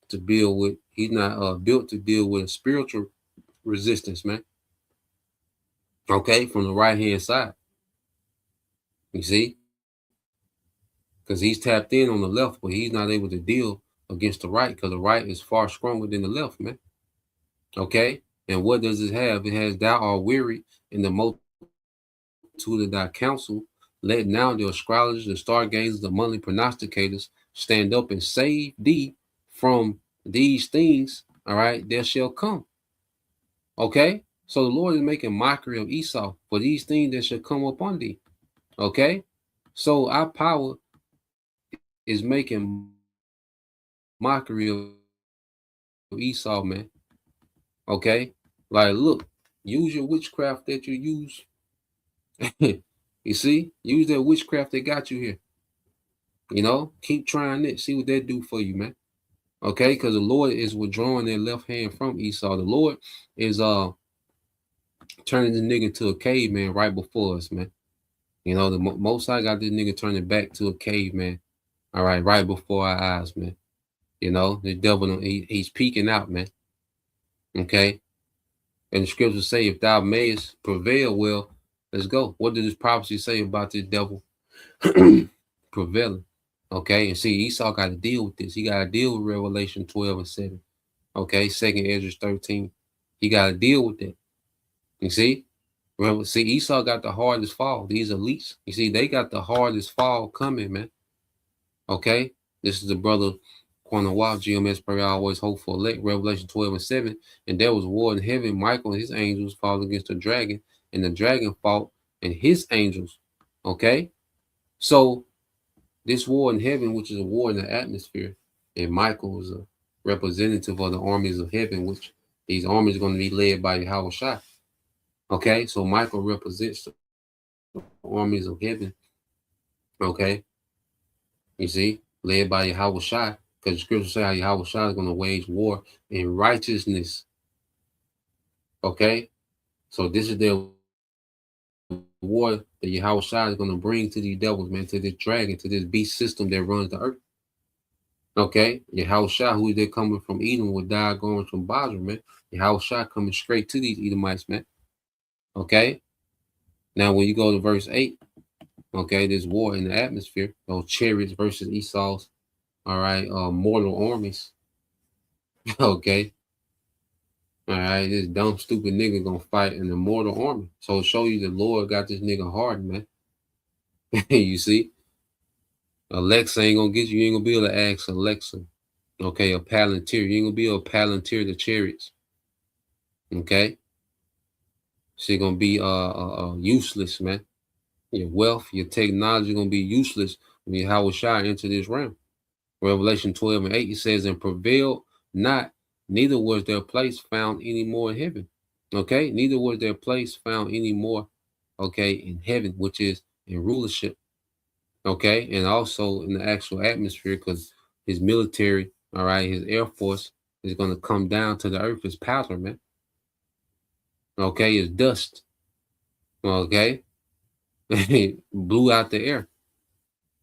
to deal with. He's not built to deal with a spiritual resistance, man. Okay, from the right hand side. You see, because he's tapped in on the left, but he's not able to deal against the right because the right is far stronger than the left, man. Okay, and what does it have? It has thou art weary in the multitude of thy counsel. Let now the astrologers, the stargazers, the monthly prognosticators stand up and save thee from these things. All right, there shall come. Okay, so the Lord is making mockery of Esau for these things that shall come upon thee. Okay, so our power is making mockery of Esau, man. Okay, like, look, use your witchcraft that you use. You see, use that witchcraft that got you here. Keep trying it. See what that do for you, man. Okay, because the Lord is withdrawing their left hand from Esau. The Lord is turning this nigga to a caveman right before us, man. The Most High got this nigga turning back to a caveman. All right before our eyes, man. The devil, he's peeking out, man. Okay, and the scriptures say, if thou mayest prevail, well, let's go. What did this prophecy say about this devil prevailing? Okay, and see, Esau got to deal with this. He got to deal with Revelation 12:7. Okay, 2nd Ezra 13. He got to deal with that. You see? See, Esau got the hardest fall. These elites, you see, they got the hardest fall coming, man. Okay, this is the brother Quanawal, GMS prayer, always hopeful elect, Revelation 12:7. And there was war in heaven. Michael and his angels fought against the dragon, and the dragon fought and his angels. Okay, so this war in heaven, which is a war in the atmosphere, and Michael is a representative of the armies of heaven, which these armies are going to be led by Yahweh Shai. Okay, so Michael represents the armies of heaven. Okay, you see, led by Yahweh Shai, because the scriptures say how Yahweh Shai is going to wage war in righteousness. Okay, so this is their war that Yahweh Shai is going to bring to these devils, man, to this dragon, to this beast system that runs the earth. Okay, Yahweh Shai, who they're coming from Edom, will die going from Basra, man. Yahweh Shai coming straight to these Edomites, man. Okay, now when you go to verse 8, okay, there's war in the atmosphere, those chariots versus Esau's, all right, mortal armies. Okay, all right, this dumb, stupid nigga gonna fight in the mortal army. So show you the Lord got this nigga hard, man. You see, Alexa ain't gonna get you. You ain't gonna be able to ask Alexa. Okay, a Palantir. You ain't gonna be able to Palantir the chariots. Okay. It's gonna be useless, man. Your wealth, your technology gonna be useless when Yahweh Shai enter this realm. Revelation 12 and 8, it says, and prevailed not, neither was their place found any more in heaven. Okay, neither was their place found any more, okay, in heaven, which is in rulership. Okay, and also in the actual atmosphere, because his military, all right, his air force is gonna come down to the earth as powder, man. Okay, it's dust. Okay, blew out the air.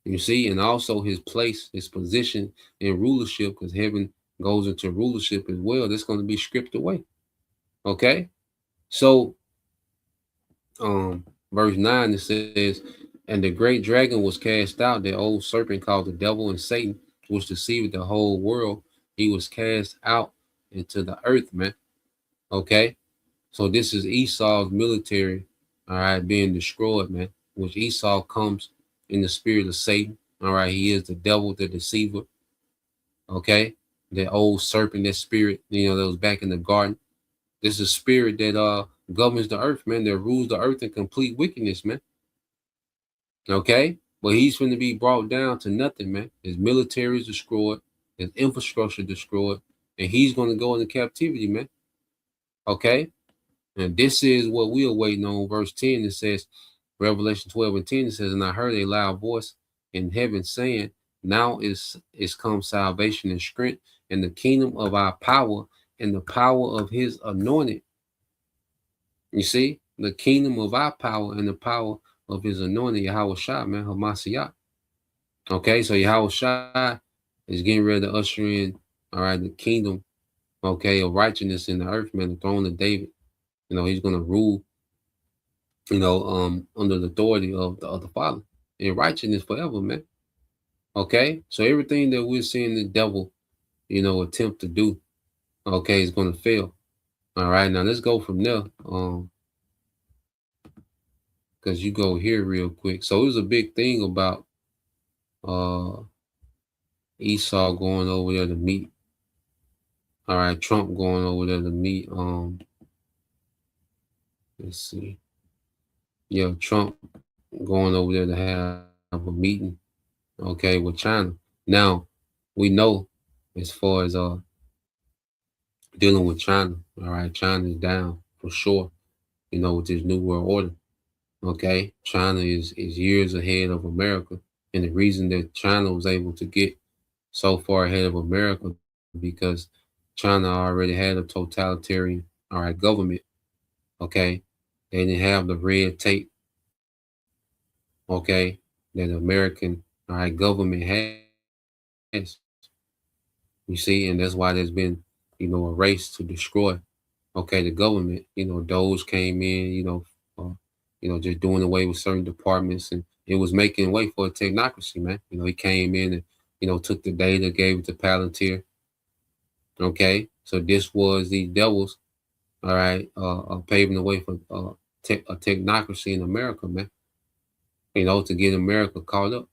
You see, and also his place, his position in rulership, because heaven goes into rulership as well. That's going to be stripped away. Okay, so verse 9 it says, and the great dragon was cast out, the old serpent called the devil and Satan, which deceived the whole world. He was cast out into the earth, man. Okay, so this is Esau's military, all right, being destroyed, man. Which Esau comes in the spirit of Satan. All right, he is the devil, the deceiver. Okay, that old serpent, that spirit, that was back in the garden. This is a spirit that governs the earth, man, that rules the earth in complete wickedness, man. Okay, but he's going to be brought down to nothing, man. His military is destroyed, his infrastructure destroyed, and he's going to go into captivity, man. Okay, and this is what we are waiting on. Verse 10, it says, Revelation 12 and 10, it says, and I heard a loud voice in heaven saying, now is come salvation and strength and the kingdom of our power and the power of his anointed. You see, the kingdom of our power and the power of his anointed, Yahweh Shai, man, Hamashiach. Okay, so Yahweh Shai is getting ready to usher in, all right, the kingdom, okay, of righteousness in the earth, man, the throne of David. He's going to rule, under the authority of the Father in righteousness forever, man. Okay, so everything that we're seeing the devil, attempt to do, okay, is going to fail. All right, now let's go from there. Because you go here real quick. So it was a big thing about Esau going over there to meet. All right, Trump going over there to meet. Let's see. Yeah, Trump going over there to have a meeting, okay, with China. Now, we know as far as dealing with China, all right, China is down for sure, with this new world order. Okay, China is years ahead of America. And the reason that China was able to get so far ahead of America because China already had a totalitarian, all right, government. Okay, they didn't have the red tape, okay, that the American, all right, government has. You see, and that's why there's been, a race to destroy, okay, the government. Doge came in, just doing away with certain departments, and it was making way for a technocracy, man. He came in and, took the data, gave it to Palantir. Okay, so this was the devils, all right, paving the way for a technocracy in America, man. To get America caught up.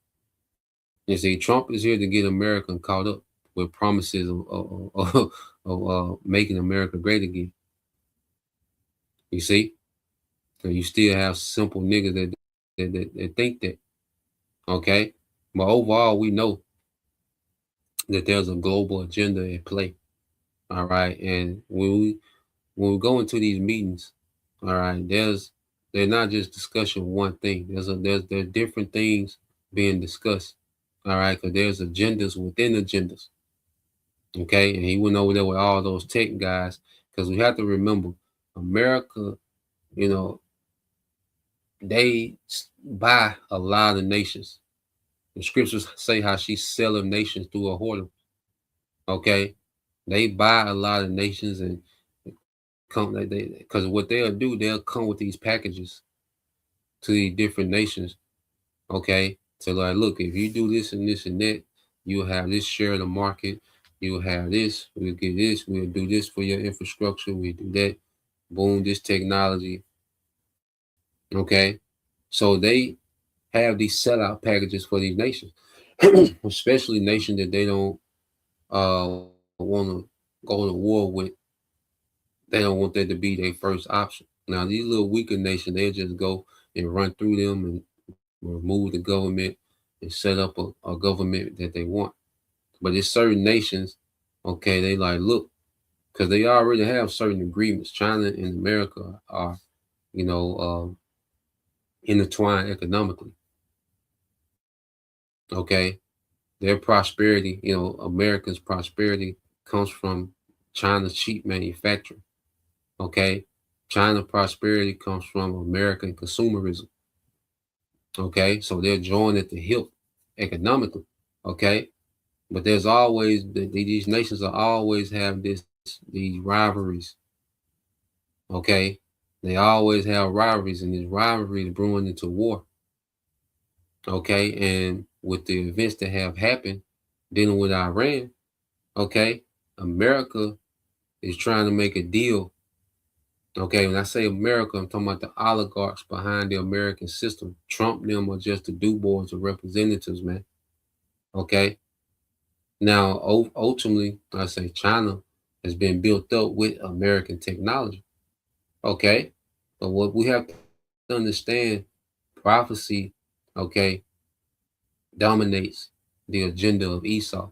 You see, Trump is here to get America caught up with promises of making America great again. You see, so you still have simple niggas that think that. Okay, but overall, we know that there's a global agenda at play. All right, and when we go into these meetings, all right, they're not just discussing one thing. There's different things being discussed. All right, because there's agendas within agendas. Okay, and he went over there with all those tech guys because we have to remember, America, they buy a lot of nations. The scriptures say how she's selling nations through a whoredom. Okay, they buy a lot of nations and come because what they'll do, they'll come with these packages to these different nations. Okay, so like, look, if you do this and this and that, you'll have this share of the market. You'll have this. We'll get this. We'll do this for your infrastructure. We'll do that. Boom, this technology. Okay, so they have these sellout packages for these nations, especially nations that they don't want to go to war with. They don't want that to be their first option. Now, these little weaker nations, they'll just go and run through them and remove the government and set up a government that they want. But there's certain nations, okay, they like, look, because they already have certain agreements. China and America are, intertwined economically. Okay. Their prosperity, America's prosperity comes from China's cheap manufacturing. Okay. China prosperity comes from American consumerism. Okay. So they're joined at the hip economically. Okay. But there's always, these nations will always have these rivalries. Okay. They always have rivalries, and these rivalries brewing into war. Okay. And with the events that have happened dealing with Iran, okay, America is trying to make a deal. Okay, when I say America, I'm talking about the oligarchs behind the American system. Trump and them are just the do boards of representatives, man. Okay. Now, ultimately, I say China has been built up with American technology. Okay. But what we have to understand, prophecy, okay, dominates the agenda of Esau.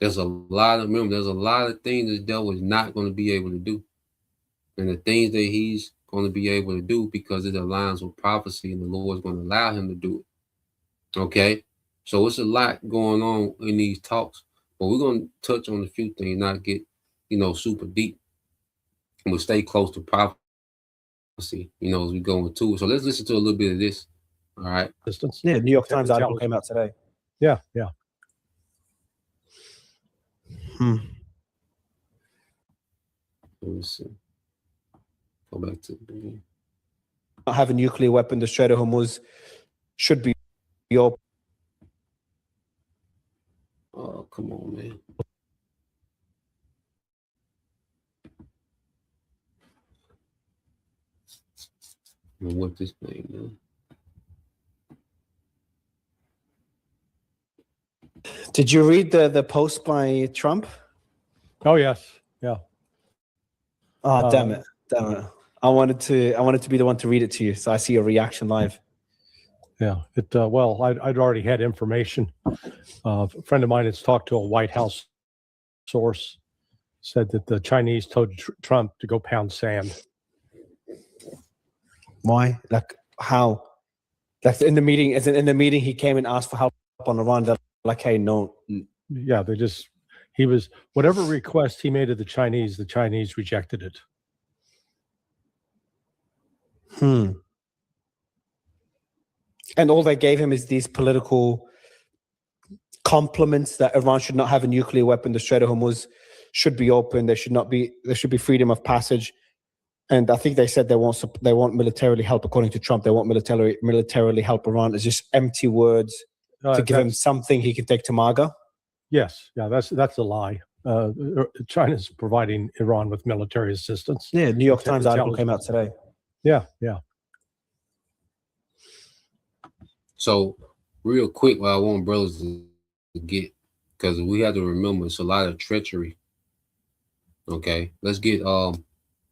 There's a lot of things the devil is not going to be able to do. And the things that he's going to be able to do because it aligns with prophecy, and the Lord is going to allow him to do it. Okay. So it's a lot going on in these talks, but we're going to touch on a few things, not get, super deep. We'll stay close to prophecy, as we go into it. So let's listen to a little bit of this. All right. Yeah, New York Times article came out today. Yeah. Let me see. Go back to the beginning. Not have a nuclear weapon, the Strait of Hormuz should be open. Oh, come on, man. What this thing, man? Did you read the post by Trump? Oh, yes. Yeah. Oh, damn it. I wanted to be the one to read it to you, so I see your reaction live. Yeah. Well, I'd already had information. A friend of mine has talked to a White House source, said that the Chinese told Trump to go pound sand. Why? Like, how? Like, in the meeting, he came and asked for help on Iran. They're like, hey, no. Yeah, whatever request he made of the Chinese rejected it. And all they gave him is these political compliments that Iran should not have a nuclear weapon. The Strait of Hormuz should be open. There should be freedom of passage. And I think they said they want militarily help. According to Trump, they want militarily help Iran. It's just empty words to give him something he can take to MAGA. Yes, yeah, that's a lie. China's providing Iran with military assistance. Yeah, New York Times article came out today. Yeah. So, real quick, what I want brothers to get, because we have to remember it's a lot of treachery. Okay, let's get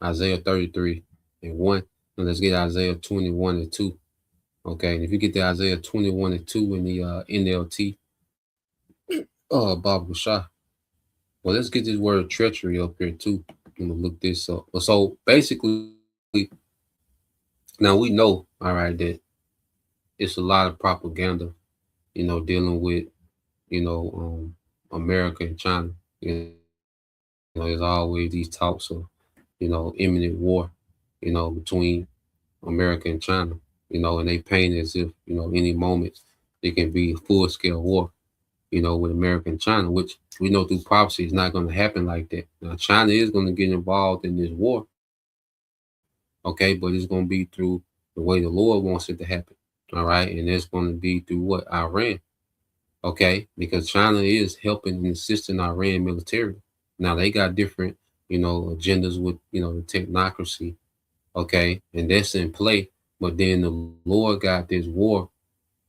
Isaiah 33 and 1, and let's get Isaiah 21 and 2. Okay, and if you get the Isaiah 21 and 2 in the NLT, Baba Shah. Well, let's get this word treachery up here too. I'm gonna look this up. So basically, now we know, all right, that it's a lot of propaganda, dealing with, America and China. There's always these talks of, imminent war, between America and China, and they paint as if, any moment it can be a full-scale war, with America and China, which we know through prophecy is not going to happen like that. Now, China is going to get involved in this war, okay, but it's going to be through the way the Lord wants it to happen, all right? And it's going to be through what? Iran, okay? Because China is helping and assisting Iran militarily. Now, they got different, agendas with, the technocracy, okay? And that's in play, but then the Lord got this war,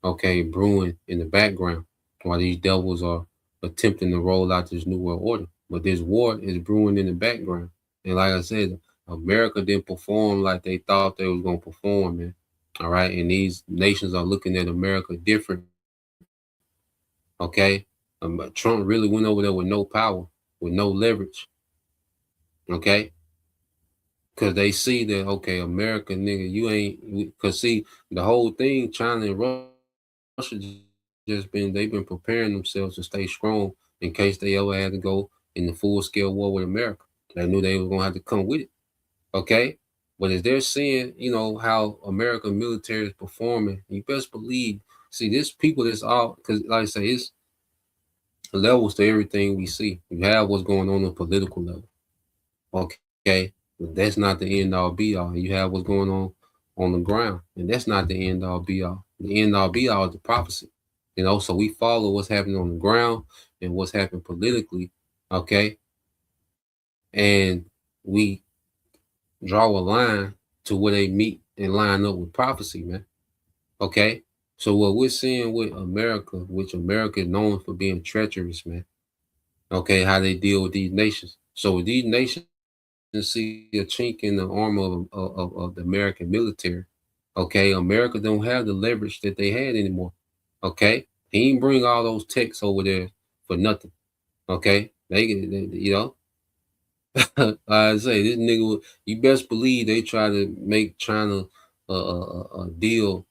okay, brewing in the background while these devils are attempting to roll out this new world order. But this war is brewing in the background. And like I said, America didn't perform like they thought they was gonna perform, man. All right, and these nations are looking at America different. Okay, Trump really went over there with no power, with no leverage. Okay, because they see that, okay, America, nigga, you ain't. Because see, the whole thing, China and Russia they've been preparing themselves to stay strong in case they ever had to go in the full scale war with America. They knew they were gonna have to come with it. Okay, but as they're seeing, how American military is performing, you best believe. See, this people that's all, because like I say, it's levels to everything we see. You have what's going on political level. Okay, but that's not the end all be all. You have what's going on the ground, and that's not the end all be all. The end all be all is the prophecy. So we follow what's happening on the ground and what's happening politically. Okay, and we draw a line to where they meet and line up with prophecy, man. Okay, so what we're seeing with America, which America is known for being treacherous, man. Okay, how they deal with these nations. So with these nations see a chink in the armor of the American military. Okay, America don't have the leverage that they had anymore. Okay, he didn't bring all those techs over there for nothing. Okay, I say this nigga. You best believe they try to make China a deal.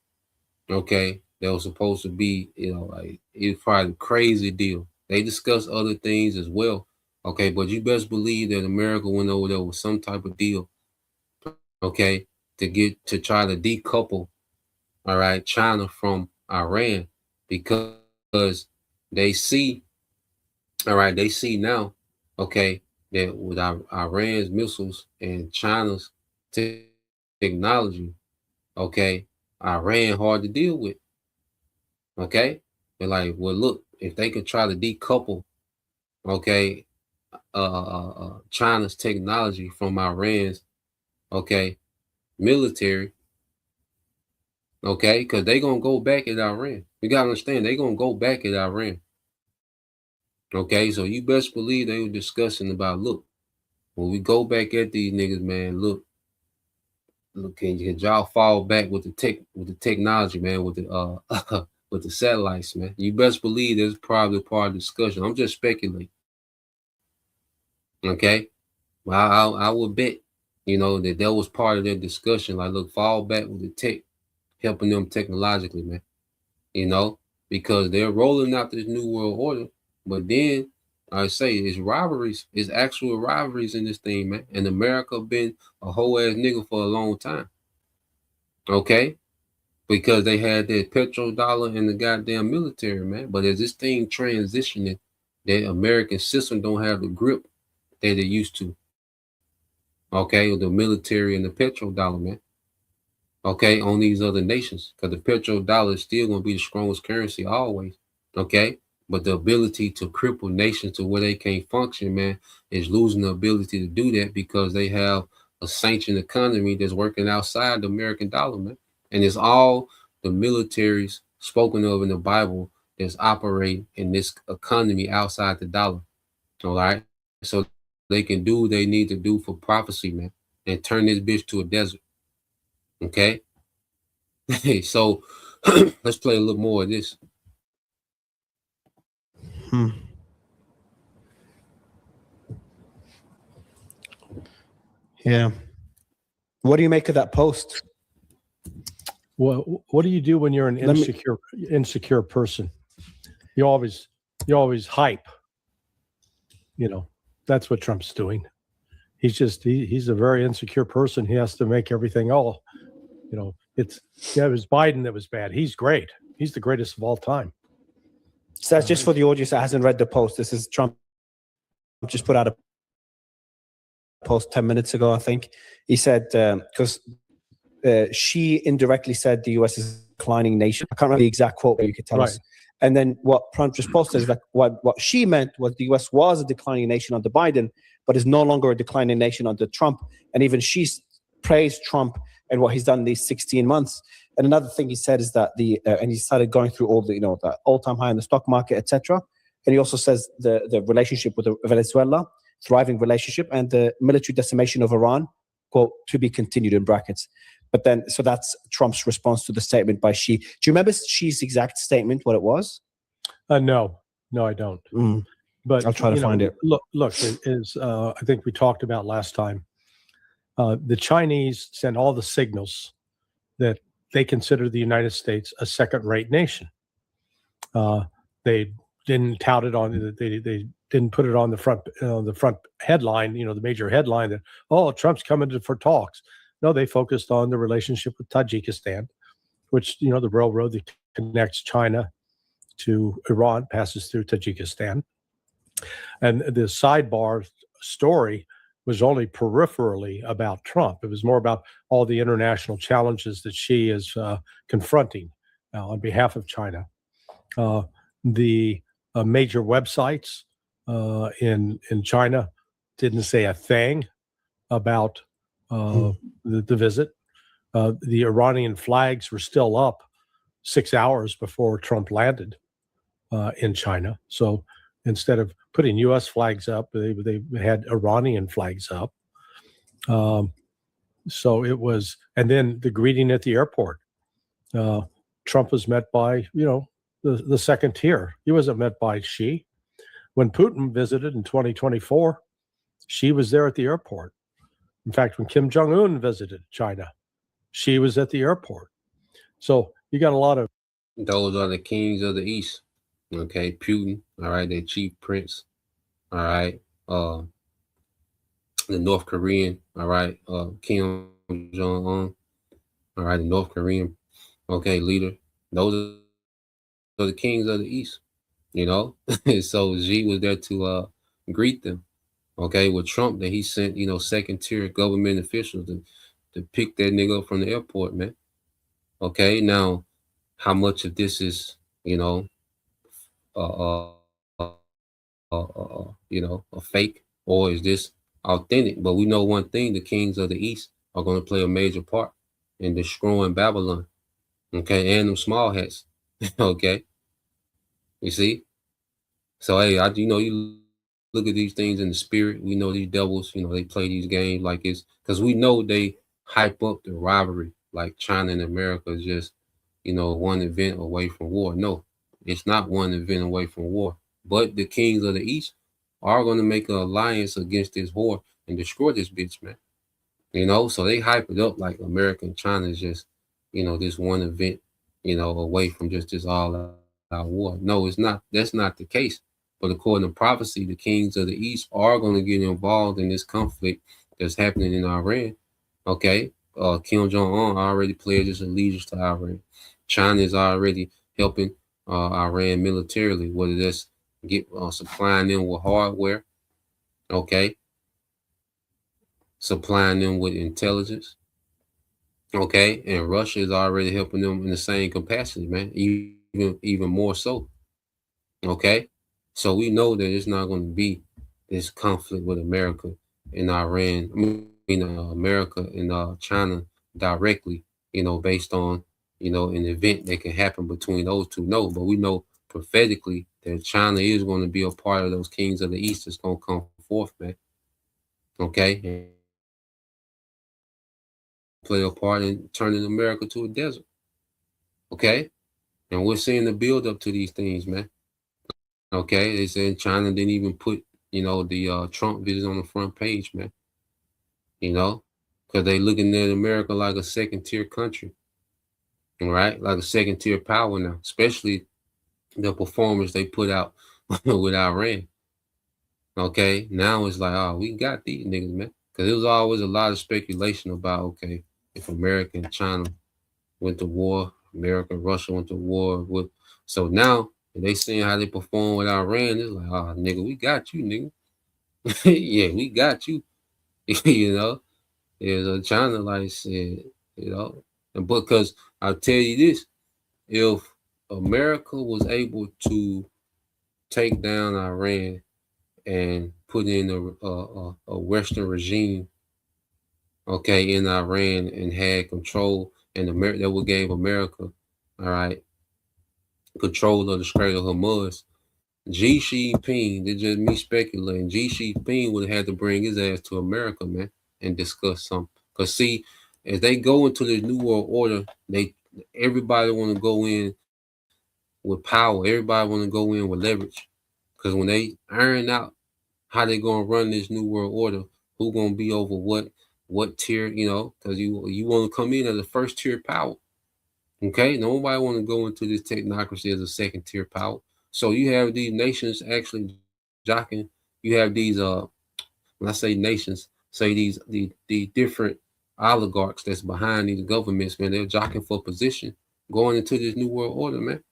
Okay, that was supposed to be, like it was probably a crazy deal. They discussed other things as well. Okay, but you best believe that America went over there with some type of deal. Okay, to try to decouple, all right, China from Iran, because they see, all right, they see now, okay, that with Iran's missiles and China's technology, okay, Iran hard to deal with. Okay, they're like, well, look, if they could try to decouple, okay, China's technology from Iran's, okay, military, okay, because they gonna go back at Iran. You gotta understand, they gonna go back at Iran. Okay, so you best believe they were discussing about, look, when we go back at these niggas, man, look, can y'all fall back with the technology, man, with the with the satellites, man. You best believe there's probably part of the discussion. I'm just speculating. Okay, well, I would bet, that was part of their discussion. Like, look, fall back with the tech, helping them technologically, man. Because they're rolling out this new world order. But then I say it's rivalries, it's actual rivalries in this thing, man. And America been a whole ass nigga for a long time. Okay, because they had that petrodollar and the goddamn military, man. But as this thing transitioning, that American system don't have the grip that it used to. Okay, the military and the petrodollar, man. Okay, on these other nations, because the petrodollar is still going to be the strongest currency always. Okay, but the ability to cripple nations to where they can't function, man, is losing the ability to do that because they have a sanctioned economy that's working outside the American dollar, man. And it's all the militaries spoken of in the Bible that's operating in this economy outside the dollar. All right, so they can do what they need to do for prophecy, man, and turn this bitch to a desert. Okay. So let's play a little more of this. Yeah. What do you make of that post? Well, what do you do when you're an insecure person? You always hype. That's what Trump's doing. He's a very insecure person. He has to make everything all, it was Biden that was bad. He's great. He's the greatest of all time. So that's just for the audience that hasn't read the post. This is Trump just put out a post 10 minutes ago, I think. He said, because she indirectly said the US is a declining nation. I can't remember the exact quote, but you could tell us. And then what Trump just posted is like what she meant was the US was a declining nation under Biden, but is no longer a declining nation under Trump. And even she praised Trump and what he's done in these 16 months. And another thing he said is that and he started going through all the, the all-time high in the stock market, etc. And he also says the relationship with Venezuela, thriving relationship, and the military decimation of Iran, quote, to be continued in brackets. But then, so that's Trump's response to the statement by Xi. Do you remember Xi's exact statement, what it was? No, I don't. But I'll try to find it. Look, I think we talked about last time. The Chinese send all the signals that they consider the United States a second-rate nation. They didn't tout it on. They didn't put it on the front headline. The major headline that Trump's coming for talks. No, they focused on the relationship with Tajikistan, which the railroad that connects China to Iran passes through Tajikistan, and the sidebar story was only peripherally about Trump. It was more about all the international challenges that Xi is confronting on behalf of China. The major websites in China didn't say a thing about the visit. The Iranian flags were still up 6 hours before Trump landed in China. So instead of putting U.S. flags up, they had Iranian flags up. So it was, and then the greeting at the airport. Trump was met by, the second tier. He wasn't met by Xi. When Putin visited in 2024, Xi was there at the airport. In fact, when Kim Jong-un visited China, Xi was at the airport. So you got a lot of... Those are the kings of the East. Okay, Putin, all right, their chief prince, all right, the North Korean, all right, Kim Jong-un, all right, the North Korean, okay, leader. Those are the kings of the East, So Xi was there to greet them, okay, with Trump that he sent, second tier government officials to pick that nigga up from the airport, man. Okay, now, how much of this is, a fake, or is this authentic? But we know one thing: the kings of the East are going to play a major part in destroying Babylon, okay, and them small hats, okay. You see, so hey, you look at these things in the spirit. We know these devils, they play these games like it's because we know they hype up the rivalry, like China and America is just, one event away from war. No, it's not one event away from war. But the kings of the East are going to make an alliance against this war and destroy this bitch, man. So they hype it up like America and China is just, this one event, away from just this all-out war. No, it's not. That's not the case. But according to prophecy, the kings of the East are going to get involved in this conflict that's happening in Iran. Okay, Kim Jong-un already pledged his allegiance to Iran. China is already helping Iran militarily, whether that's supplying them with hardware, okay, supplying them with intelligence, okay, and Russia is already helping them in the same capacity, man, even more so, okay. So we know that it's not going to be this conflict with America and Iran, America and China directly, based on, an event that can happen between those two. No, but we know prophetically that China is going to be a part of those kings of the East that's going to come forth, man. Okay? And play a part in turning America to a desert. Okay? And we're seeing the build up to these things, man. Okay? They said China didn't even put, the Trump visit on the front page, man. Because they looking at America like a second tier country. Right? Like a second tier power now, especially the performance they put out with Iran. Okay, now it's like, we got these niggas, man. Because there was always a lot of speculation about, okay, if America and China went to war, America and Russia went to war. So now they seeing how they perform with Iran, it's like, nigga, we got you, nigga. Yeah, we got you. Is China like said, and because I'll tell you this, if America was able to take down Iran and put in a Western regime, okay, in Iran and had control, and that would give America, all right, control of the Strait of Hormuz, Xi Jinping, this just me speculating, Xi Jinping would have had to bring his ass to America, man, and discuss some Because see, as they go into the new world order, everybody want to go in with power. Everybody want to go in with leverage. Because when they iron out how they gonna run this new world order, who gonna be over what tier, because you want to come in as a first tier power. Okay, nobody want to go into this technocracy as a second tier power. So you have these nations actually jocking. You have these when I say nations, say the different oligarchs that's behind these governments, man, they're jockeying for position going into this new world order, man.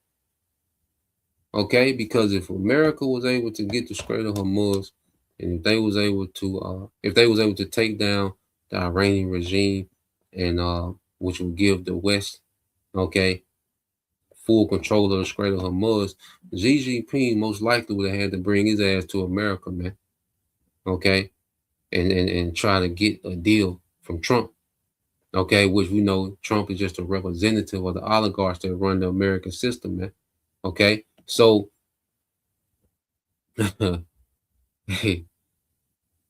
Okay, because if America was able to get the Strait of Hormuz, and if they was able to take down the Iranian regime, and which would give the West, okay, full control of the Strait of Hormuz, Xi Jinping most likely would have had to bring his ass to America, man. Okay, and try to get a deal from Trump. Okay, which we know Trump is just a representative of the oligarchs that run the American system, man. Okay, so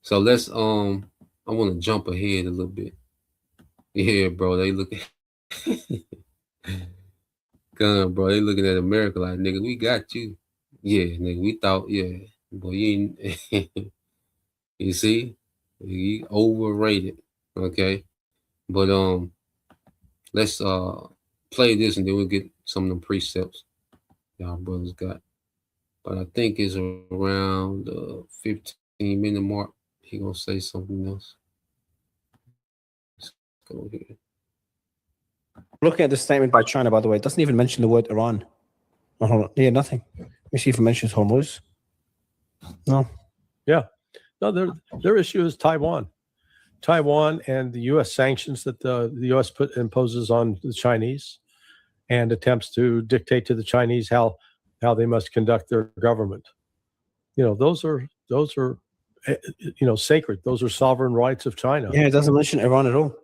so let's I want to jump ahead a little bit. Yeah, bro, they look gun, bro. They looking at America like, nigga, we got you. Yeah, nigga, we thought, yeah, boy, you ain't you see, you overrated. Okay, but let's play this and then we'll get some of them precepts y'all brothers got. But I think it's around the 15-minute mark. He gonna say something else. Let's go here. Looking at the statement by China, by the way, it doesn't even mention the word Iran. Oh, hold on. Yeah, nothing. Let me see if it mentions Hormuz. No. Yeah. No, their issue is Taiwan. Taiwan and the U.S. sanctions that the U.S. imposes on the Chinese and attempts to dictate to the Chinese how they must conduct their government. Those are sacred. Those are sovereign rights of China. Yeah, it doesn't mention Iran at all.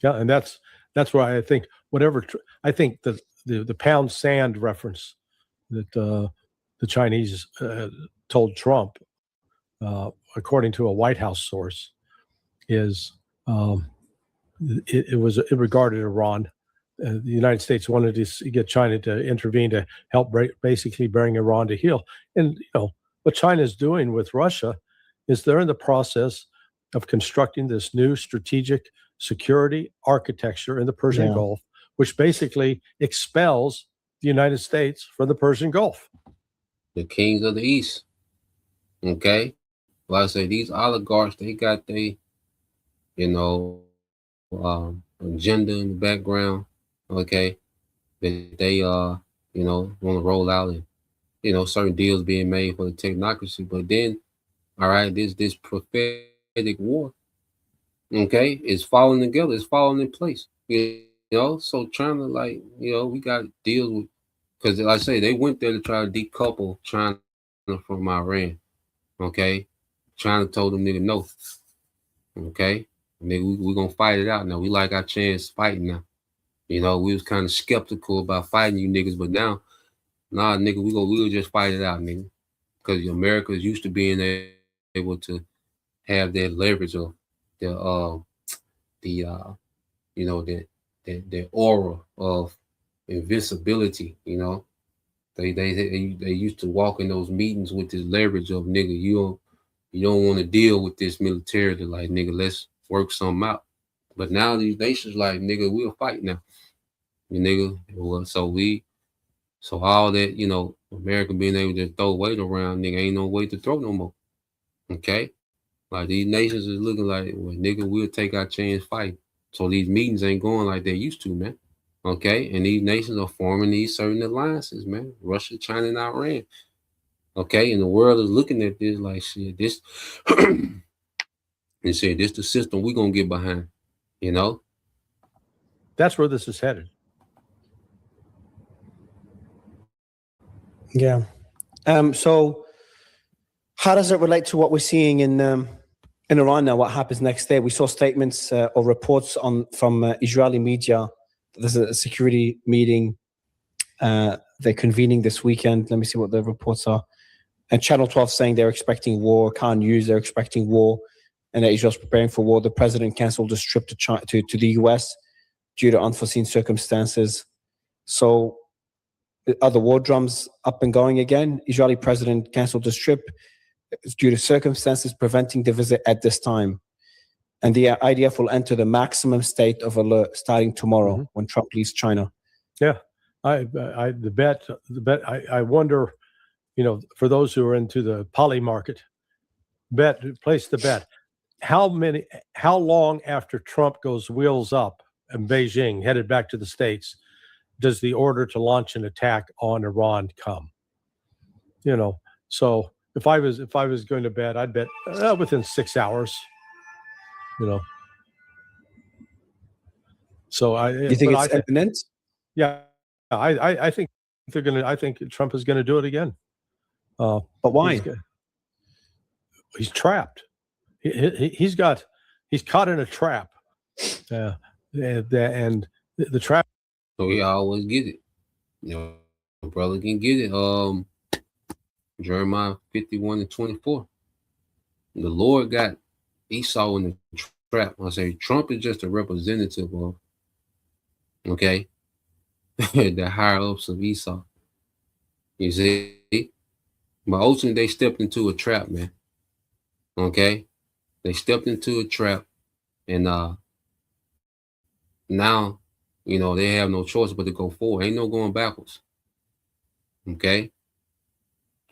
Yeah, and that's why I think the pound sand reference that the Chinese told Trump, according to a White House source, is it regarded Iran. The United States wanted to get China to intervene to help basically bring Iran to heel. And what China is doing with Russia is they're in the process of constructing this new strategic security architecture in the Persian Gulf, which basically expels the United States from the Persian Gulf. The kings of the East. Okay? Like I say, these oligarchs, they got their, agenda in the background. Okay? That they, want to roll out and, certain deals being made for the technocracy. But then, all right, this prophetic war, okay, it's falling together. It's falling in place. So trying to we got deals with, because like I say, they went there to try to decouple China from Iran. Okay, China told them, nigga, no. Okay, nigga, we're gonna fight it out now. We like our chance fighting now. We was kind of skeptical about fighting you niggas, but now, nah, nigga, we'll just fight it out, nigga. Because America is used to being able to have that leverage of the aura of invincibility. They used to walk in those meetings with this leverage of, nigga, you don't want to deal with this militarily, like, nigga, let's work something out. But now these nations like, nigga, we'll fight now. So all that, America being able to throw weight around, nigga, ain't no weight to throw no more. Okay? Like, these nations is looking like, well, nigga, we'll take our chance fight. So these meetings ain't going like they used to, man. Okay? And these nations are forming these certain alliances, man. Russia, China, and Iran. Okay? And the world is looking at this like, shit, this and say, this the system we're going to get behind, That's where this is headed. Yeah. So how does it relate to what we're seeing in Iran now? What happens next day? We saw statements or reports from Israeli media. There's a security meeting they're convening this weekend. Let me see what the reports are. And Channel 12 saying they're expecting war. Khan News, they're expecting war. and that Israel's preparing for war. The president canceled his trip to China, to the US due to unforeseen circumstances. So are the war drums up and going again? Israeli president canceled his trip due to circumstances preventing the visit at this time. And the IDF will enter the maximum state of alert starting tomorrow when Trump leaves China. Yeah, I wonder, for those who are into the poly market, place the bet. How long after Trump goes wheels up in Beijing, headed back to the States, does the order to launch an attack on Iran come? So if I was going to bet, I'd bet within 6 hours. So you think it's imminent? Yeah, I think they're gonna. I think Trump is going to do it again. But why? He's trapped. He's caught in a trap. And the trap. So he always get it. Brother can get it. Jeremiah 51:24. The Lord got Esau in the trap. I say Trump is just a representative of, the higher ups of Esau. You see? But ultimately they stepped into a trap, man. Okay? They stepped into a trap, and now, they have no choice but to go forward. Ain't no going backwards. Okay?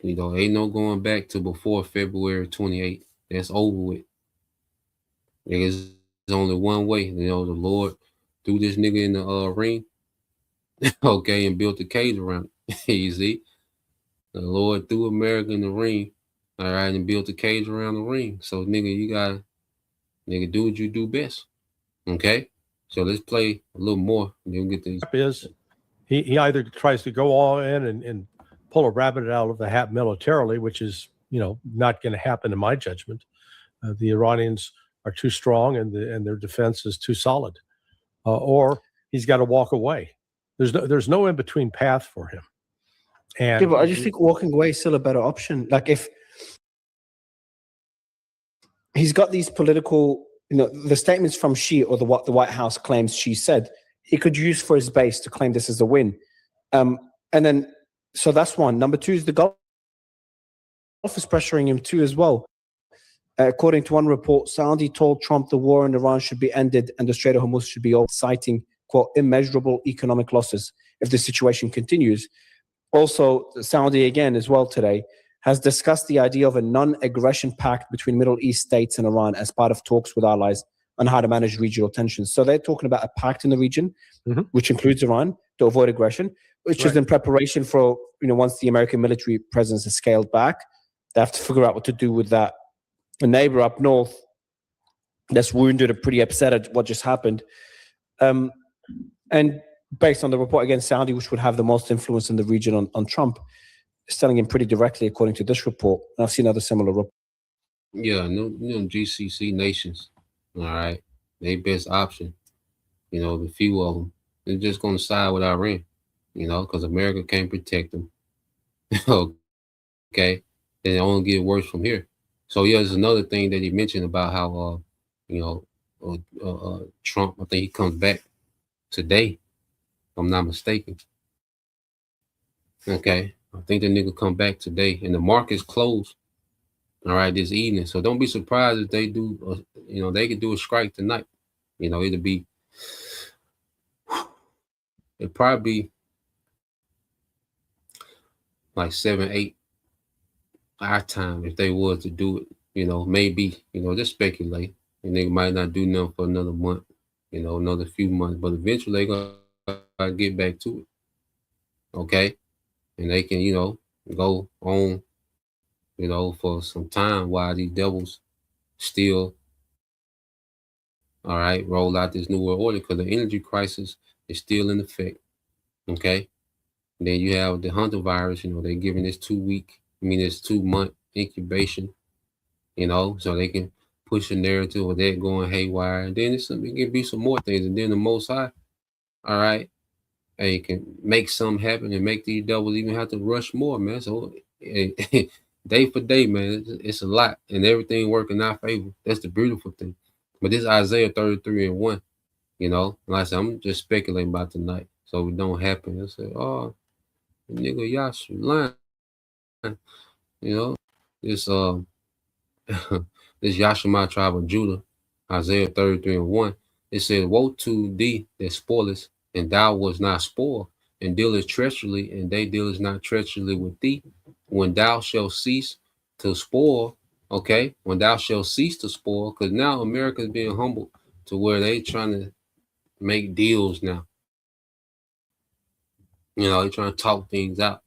Ain't no going back to before February 28th. That's over with. There's only one way. The Lord threw this nigga in the ring, and built a cage around it. You see? The Lord threw America in the ring, all right, and built a cage around the ring. So, nigga, you gotta, do what you do best. Okay? So let's play a little more. And then we'll get these. Is he either tries to go all in and pull a rabbit out of the hat militarily, which is, not going to happen in my judgment. The Iranians are too strong and their defense is too solid. Or he's got to walk away. There's no in between path for him. And but I just think walking away is still a better option. Like if he's got these political, the statements from Xi or what the White House claims Xi said, he could use for his base to claim this as a win. And then, so that's one. Number two is the Gulf is pressuring him too as well. According to one report, Saudi told Trump the war in Iran should be ended and the Strait of Hormuz should be open, citing, quote, immeasurable economic losses if the situation continues. Also, Saudi again as well today has discussed the idea of a non-aggression pact between Middle East states and Iran as part of talks with allies on how to manage regional tensions. So they're talking about a pact in the region, which includes Iran, to avoid aggression, which is in preparation for, once the American military presence is scaled back, they have to figure out what to do with that. A neighbor up north that's wounded and pretty upset at what just happened. And based on the report against Saudi, which would have the most influence in the region on Trump, is telling him pretty directly, according to this report. And I've seen other similar reports. Yeah, GCC nations, all right, they best option, the few of them, they're just going to side with Iran, because America can't protect them. Okay, then it only get worse from here. So yeah, there's another thing that he mentioned about how, Trump, I think he comes back today, if I'm not mistaken. Okay, I think the nigga come back today, and the market's closed. All right, this evening. So don't be surprised if they do. They could do a strike tonight. It'll probably be like 7, 8 our time if they was to do it. Maybe. Just speculate. And they might not do nothing for another month. Another few months, but eventually they're gonna get back to it. Okay. And they can, go on, for some time while these devils still, all right, roll out this new world order, because the energy crisis is still in effect. Okay. And then you have the Hunter virus, they're giving this 2-month incubation, so they can push a narrative of that going haywire. And then it can be some more things. And then the Most High, all right, and you can make something happen and make these devils even have to rush more, man. So day for day, man. It's a lot, and everything working in our favor. That's the beautiful thing. But this Isaiah 33:1, you know, like I said, I'm just speculating about tonight, so it don't happen. I say, oh, nigga, y'all lying, you know. This this Yashima tribe of Judah, Isaiah 33:1. It says, woe to thee that spoilest, and thou was not spoiled, and dealest treacherously, and they dealest not treacherously with thee. When thou shalt cease to spoil, okay, when thou shalt cease to spoil, because now America's being humbled to where they trying to make deals now. You know, they trying to talk things out,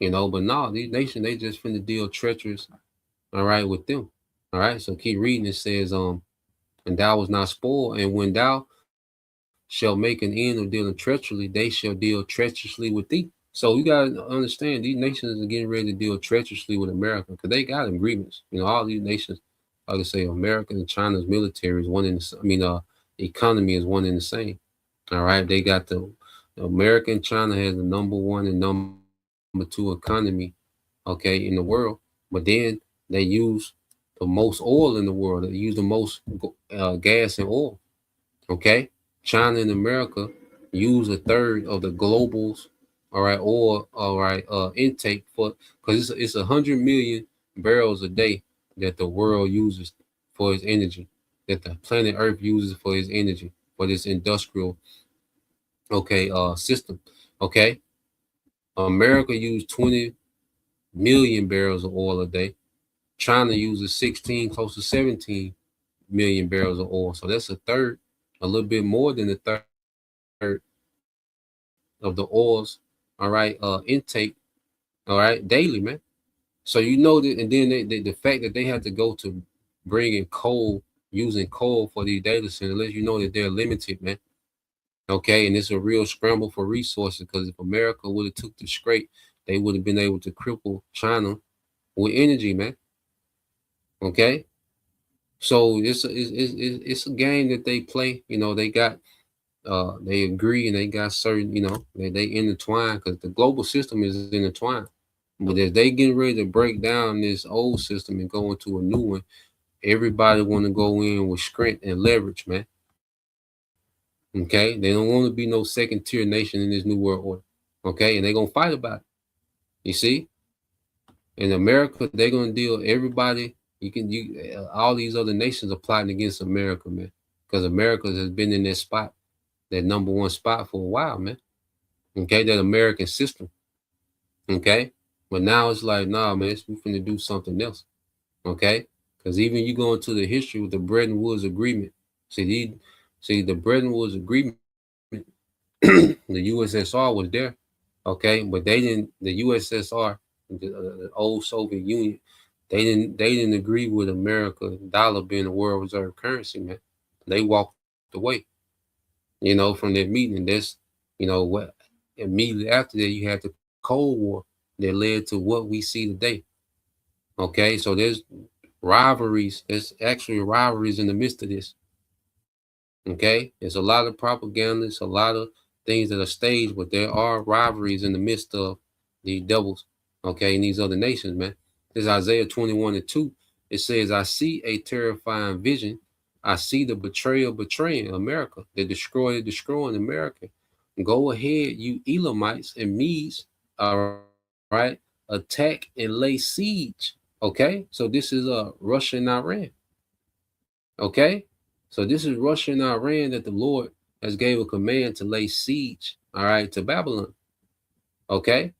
you know, but no, these nations, they just finna deal treacherous, all right, with them. All right, so keep reading. It says, and thou was not spoiled, and when thou shall make an end of dealing treacherously, they shall deal treacherously with thee. So you gotta understand, these nations are getting ready to deal treacherously with America because they got agreements. You know, all these nations, like I say, America and China's military is one in the. I mean, economy is one in the same. All right, they got the America and China has the number one and number two economy, okay, in the world. But then they use the most oil in the world. They use the most gas and oil. Okay, China and America use a third of the global's all right oil intake for because it's 100 million barrels a day that the world uses for its energy, that the planet Earth uses for its energy for this industrial system. Okay, America used 20 million barrels of oil a day. China uses 16, close to 17 million barrels of oil. So that's a third, a little bit more than a third of the oils, intake, daily, man. So you know that, and then the fact that they have to go to bringing coal, using coal for these data centers, lets you know that they're limited, man. Okay, and it's a real scramble for resources because if America would have took the straight, they would have been able to cripple China with energy, man. Okay, so it's a game that they play. You know, they got they agree and they got certain, you know, they intertwine because the global system is intertwined. But as they getting ready to break down this old system and go into a new one, everybody want to go in with strength and leverage, man. Okay, they don't want to be no second tier nation in this new world order. Okay, and they're gonna fight about it. You see, in America, they're gonna deal everybody. All these other nations are plotting against America, man, because America has been in that spot, that number one spot for a while, man. Okay, that American system. Okay, but now it's like, nah, man, we finna do something else. Okay, because even you go into the history with the Bretton Woods Agreement. See the Bretton Woods Agreement. The USSR was there, okay, but they didn't. The USSR, the old Soviet Union, they didn't agree with America dollar being the world reserve currency, man. They walked away, you know, from that meeting. That's, you know, what immediately after that you had the Cold War that led to what we see today. Okay, so there's rivalries. There's actually rivalries in the midst of this. Okay, there's a lot of propaganda. There's a lot of things that are staged, but there are rivalries in the midst of the devils. Okay, in these other nations, man. This Isaiah 21:2. It says, "I see a terrifying vision. I see the betrayal betraying America, the destroyer destroying America. Go ahead, you Elamites and Medes. All right, attack and lay siege." Okay, so this is Russia and Iran. Okay, so this is Russia and Iran that the Lord has gave a command to lay siege, all right, to Babylon. Okay,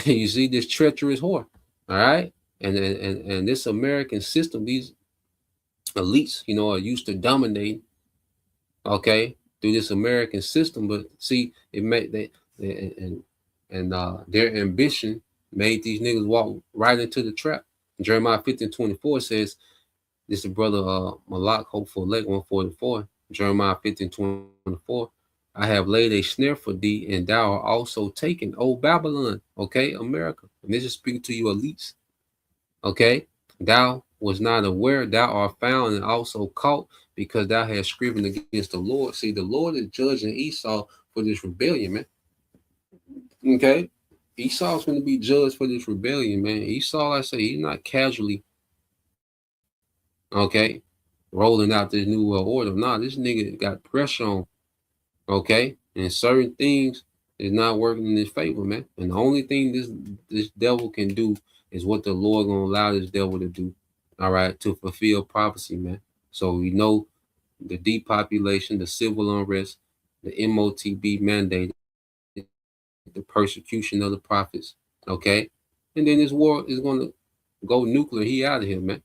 you see this treacherous whore, all right, and this American system, these elites, you know, are used to dominate, okay, through this American system. But see, it made and their ambition made these niggas walk right into the trap. Jeremiah 15:24 says, this is brother Malak, hopeful elect 144, Jeremiah 15:24. I have laid a snare for thee, and thou art also taken, O Babylon. Okay, America. And this is speaking to you elites. Okay, thou was not aware, thou art found and also caught, because thou hast striven against the Lord. See, the Lord is judging Esau for this rebellion, man. Okay, Esau's going to be judged for this rebellion, man. Esau, I say, he's not casually, okay, rolling out this new world order. Nah, this nigga got pressure on, okay, and certain things is not working in his favor, man. And the only thing this devil can do is what the Lord gonna allow this devil to do, all right, to fulfill prophecy, man. So we know the depopulation, the civil unrest, the MOTB mandate, the persecution of the prophets, okay, and then this war is gonna go nuclear. He out of here, man.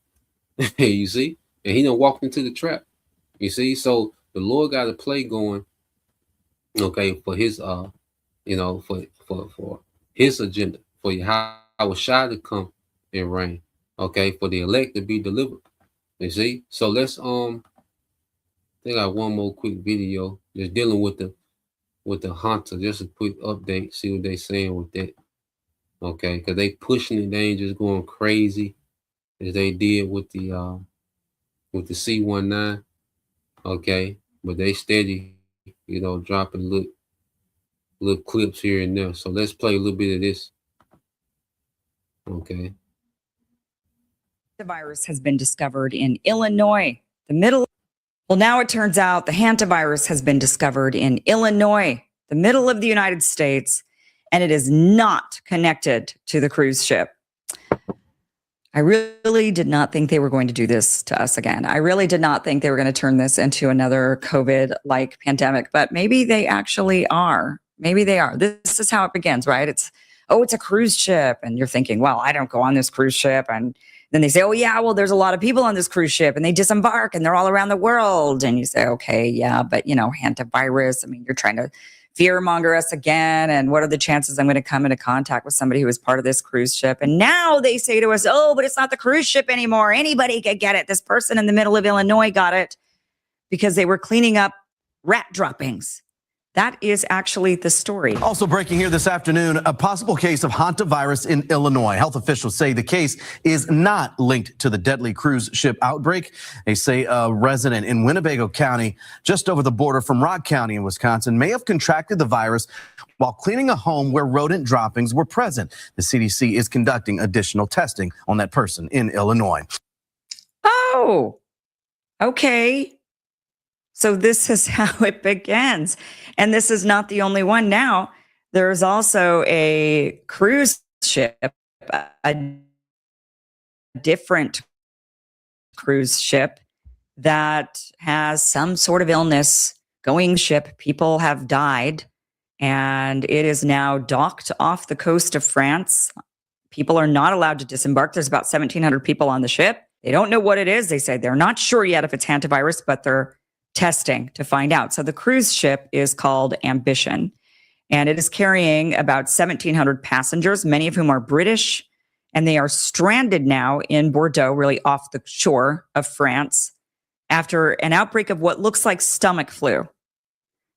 You see, and he done walked into the trap. You see, so the Lord got a play going, okay, for his you know, for his agenda, for Yahweh Shai to come and reign, okay, for the elect to be delivered. You see, so let's I think I got one more quick video just dealing with the hunter. Just a quick update, see what they saying with that, okay, because they pushing it, they ain't just going crazy as they did with the C-19, okay, but they steady, you know, dropping little clips here and there. So let's play a little bit of this. Okay. The virus has been discovered in Illinois, the middle. Well, now it turns out the hantavirus has been discovered in Illinois, the middle of the United States, and it is not connected to the cruise ship. I really did not think they were going to do this to us again. I really did not think they were going to turn this into another COVID-like pandemic, but maybe they actually are. Maybe they are. This is how it begins, right? It's a cruise ship. And you're thinking, well, I don't go on this cruise ship. And then they say, oh, yeah, well, there's a lot of people on this cruise ship and they disembark and they're all around the world. And you say, okay, yeah, but, you know, hantavirus, I mean, you're trying to fear monger us again. And what are the chances I'm going to come into contact with somebody who was part of this cruise ship? And now they say to us, oh, but it's not the cruise ship anymore. Anybody could get it. This person in the middle of Illinois got it because they were cleaning up rat droppings. That is actually the story. Also breaking here this afternoon, a possible case of hantavirus in Illinois. Health officials say the case is not linked to the deadly cruise ship outbreak. They say a resident in Winnebago County, just over the border from Rock County in Wisconsin, may have contracted the virus while cleaning a home where rodent droppings were present. The CDC is conducting additional testing on that person in Illinois. Oh, okay. So this is how it begins. And this is not the only one now. There's also a cruise ship, a different cruise ship that has some sort of illness going ship. People have died and it is now docked off the coast of France. People are not allowed to disembark. There's about 1,700 people on the ship. They don't know what it is. They say they're not sure yet if it's hantavirus, but they're testing to find out. So the cruise ship is called Ambition, and it is carrying about 1,700 passengers, many of whom are British, and they are stranded now in Bordeaux, really off the shore of France, after an outbreak of what looks like stomach flu.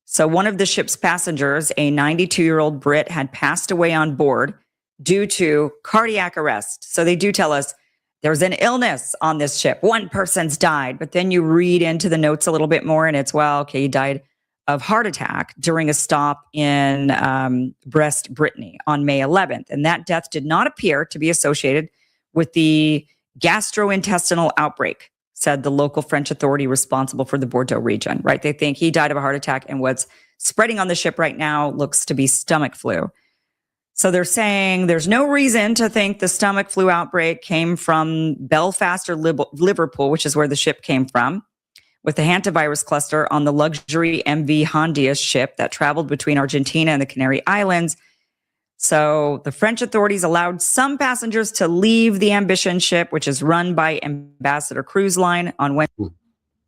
So one of the ship's passengers, a 92-year-old Brit, had passed away on board due to cardiac arrest. So they do tell us there's an illness on this ship. One person's died, but then you read into the notes a little bit more and it's, well, okay, he died of heart attack during a stop in Brest, Brittany on May 11th. And that death did not appear to be associated with the gastrointestinal outbreak, said the local French authority responsible for the Bordeaux region, right? They think he died of a heart attack and what's spreading on the ship right now looks to be stomach flu. So they're saying there's no reason to think the stomach flu outbreak came from Belfast or Liverpool, which is where the ship came from, with the hantavirus cluster on the luxury MV Hondias ship that traveled between Argentina and the Canary Islands. So the French authorities allowed some passengers to leave the Ambition ship, which is run by Ambassador Cruise Line on Wednesday.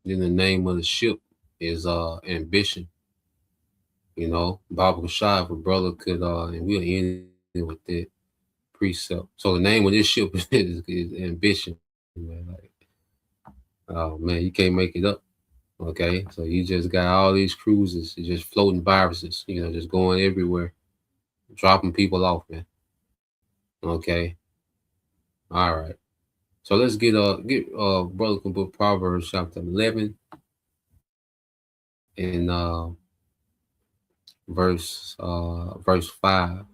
Then the name of the ship is Ambition. You know, Baba Shai, if a brother could, and we'll end it with that precept. So the name of this ship is Ambition. Man. Like, oh man, you can't make it up. Okay, so you just got all these cruises, just floating viruses, you know, just going everywhere, dropping people off, man. Okay, all right. So let's get brother can book Proverbs chapter 11 and verse 5.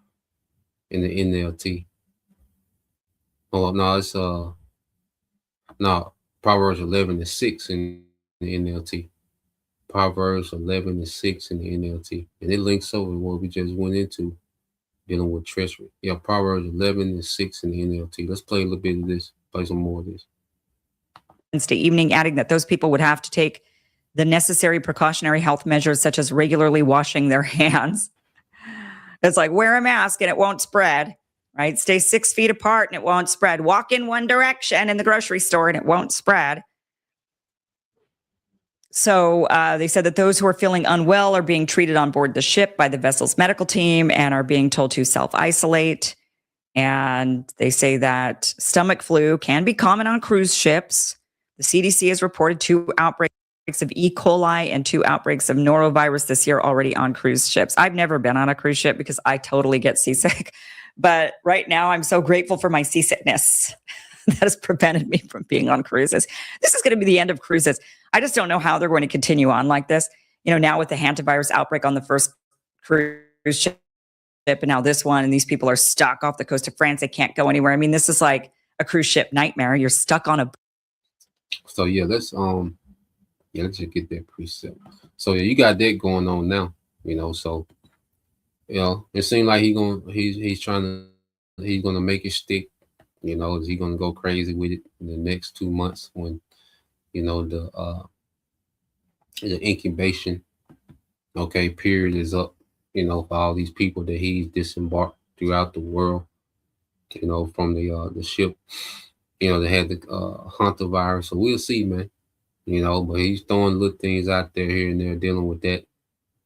in the NLT. Oh no, it's no, Proverbs 11:6 in the NLT. Proverbs 11:6 in the NLT, and it links over to what we just went into dealing with treachery. Yeah, Proverbs 11:6 in the NLT. Let's play a little bit of this. Play some more of this. Wednesday evening, adding that those people would have to take the necessary precautionary health measures, such as regularly washing their hands. It's like, wear a mask and it won't spread, right? Stay 6 feet apart and it won't spread. Walk in one direction in the grocery store and it won't spread. So they said that those who are feeling unwell are being treated on board the ship by the vessel's medical team and are being told to self-isolate. And they say that stomach flu can be common on cruise ships. The CDC has reported 2 outbreaks of E. coli and 2 outbreaks of norovirus this year already on cruise ships. I've never been on a cruise ship because I totally get seasick. But right now, I'm so grateful for my seasickness that has prevented me from being on cruises. This is going to be the end of cruises. I just don't know how they're going to continue on like this. You know, now with the hantavirus outbreak on the first cruise ship, and now this one, and these people are stuck off the coast of France. They can't go anywhere. I mean, this is like a cruise ship nightmare. You're stuck on a. So yeah, let's just get that precept. So yeah, you got that going on now, you know. So you know, it seems like he's gonna make it stick. You know, is he gonna go crazy with it in the next 2 months when, you know, the incubation period is up, you know, for all these people that he's disembarked throughout the world, you know, from the ship, you know, they had the hantavirus. So we'll see, man, you know, but he's throwing little things out there here and there dealing with that,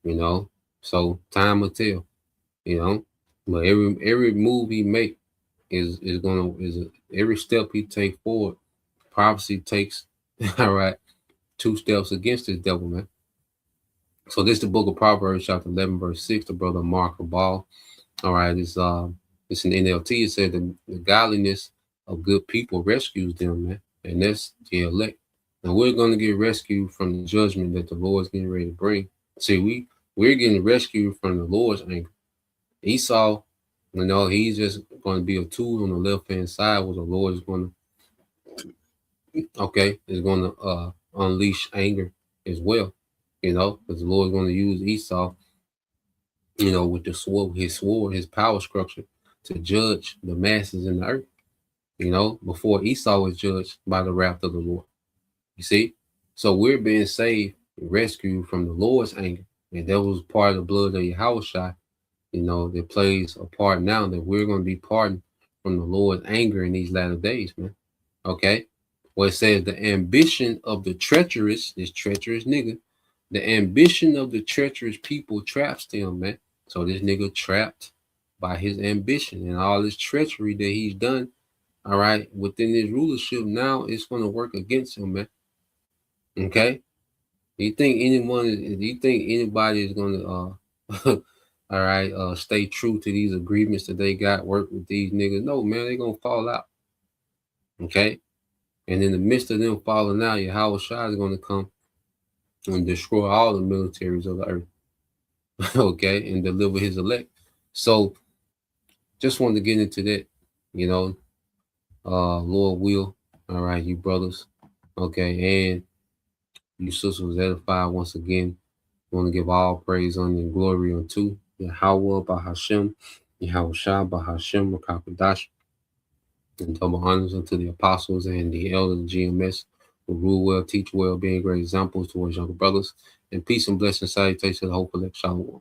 you know. So time will tell, you know. But every move he make is every step he take forward, prophecy takes all right 2 steps against this devil, man. So this is the book of Proverbs, chapter 11, verse 6. The brother Mark Ball. All right, it's in NLT. It said the godliness of good people rescues them, man, and that's the elect. Now we're going to get rescued from the judgment that the Lord's getting ready to bring. See, we're getting rescued from the Lord's anger. Esau, you know, he's just going to be a tool on the left-hand side where the Lord is going to, unleash anger as well, you know, because the Lord is going to use Esau, you know, with his sword, his power structure to judge the masses in the earth, you know, before Esau was judged by the wrath of the Lord. You see? So we're being saved and rescued from the Lord's anger. And that was part of the blood of Yahushua, you know, that plays a part now that we're going to be pardoned from the Lord's anger in these latter days, man. Okay? Well, it says the ambition of the treacherous, this treacherous nigga, the ambition of the treacherous people traps them, man. So this nigga trapped by his ambition and all this treachery that he's done, all right, within his rulership. Now it's going to work against him, man. Okay? Do you think anybody is going to all right, stay true to these agreements that they got, work with these niggas? No, man, they're going to fall out. Okay? And in the midst of them falling out, Yahushua is going to come and destroy all the militaries of the earth. Okay? And deliver his elect. So, just wanted to get into that, you know. Lord will, all right, you brothers. Okay, and you sisters was edified once again. I want to give all praise, honor, and glory unto Yahweh Bahashem, Yahushua Bahashem, Rakakadash, and double honors unto the apostles and the elders of GMS who rule well, teach well, being great examples towards younger brothers. And peace and blessing, salutation to the whole collective. Shalom.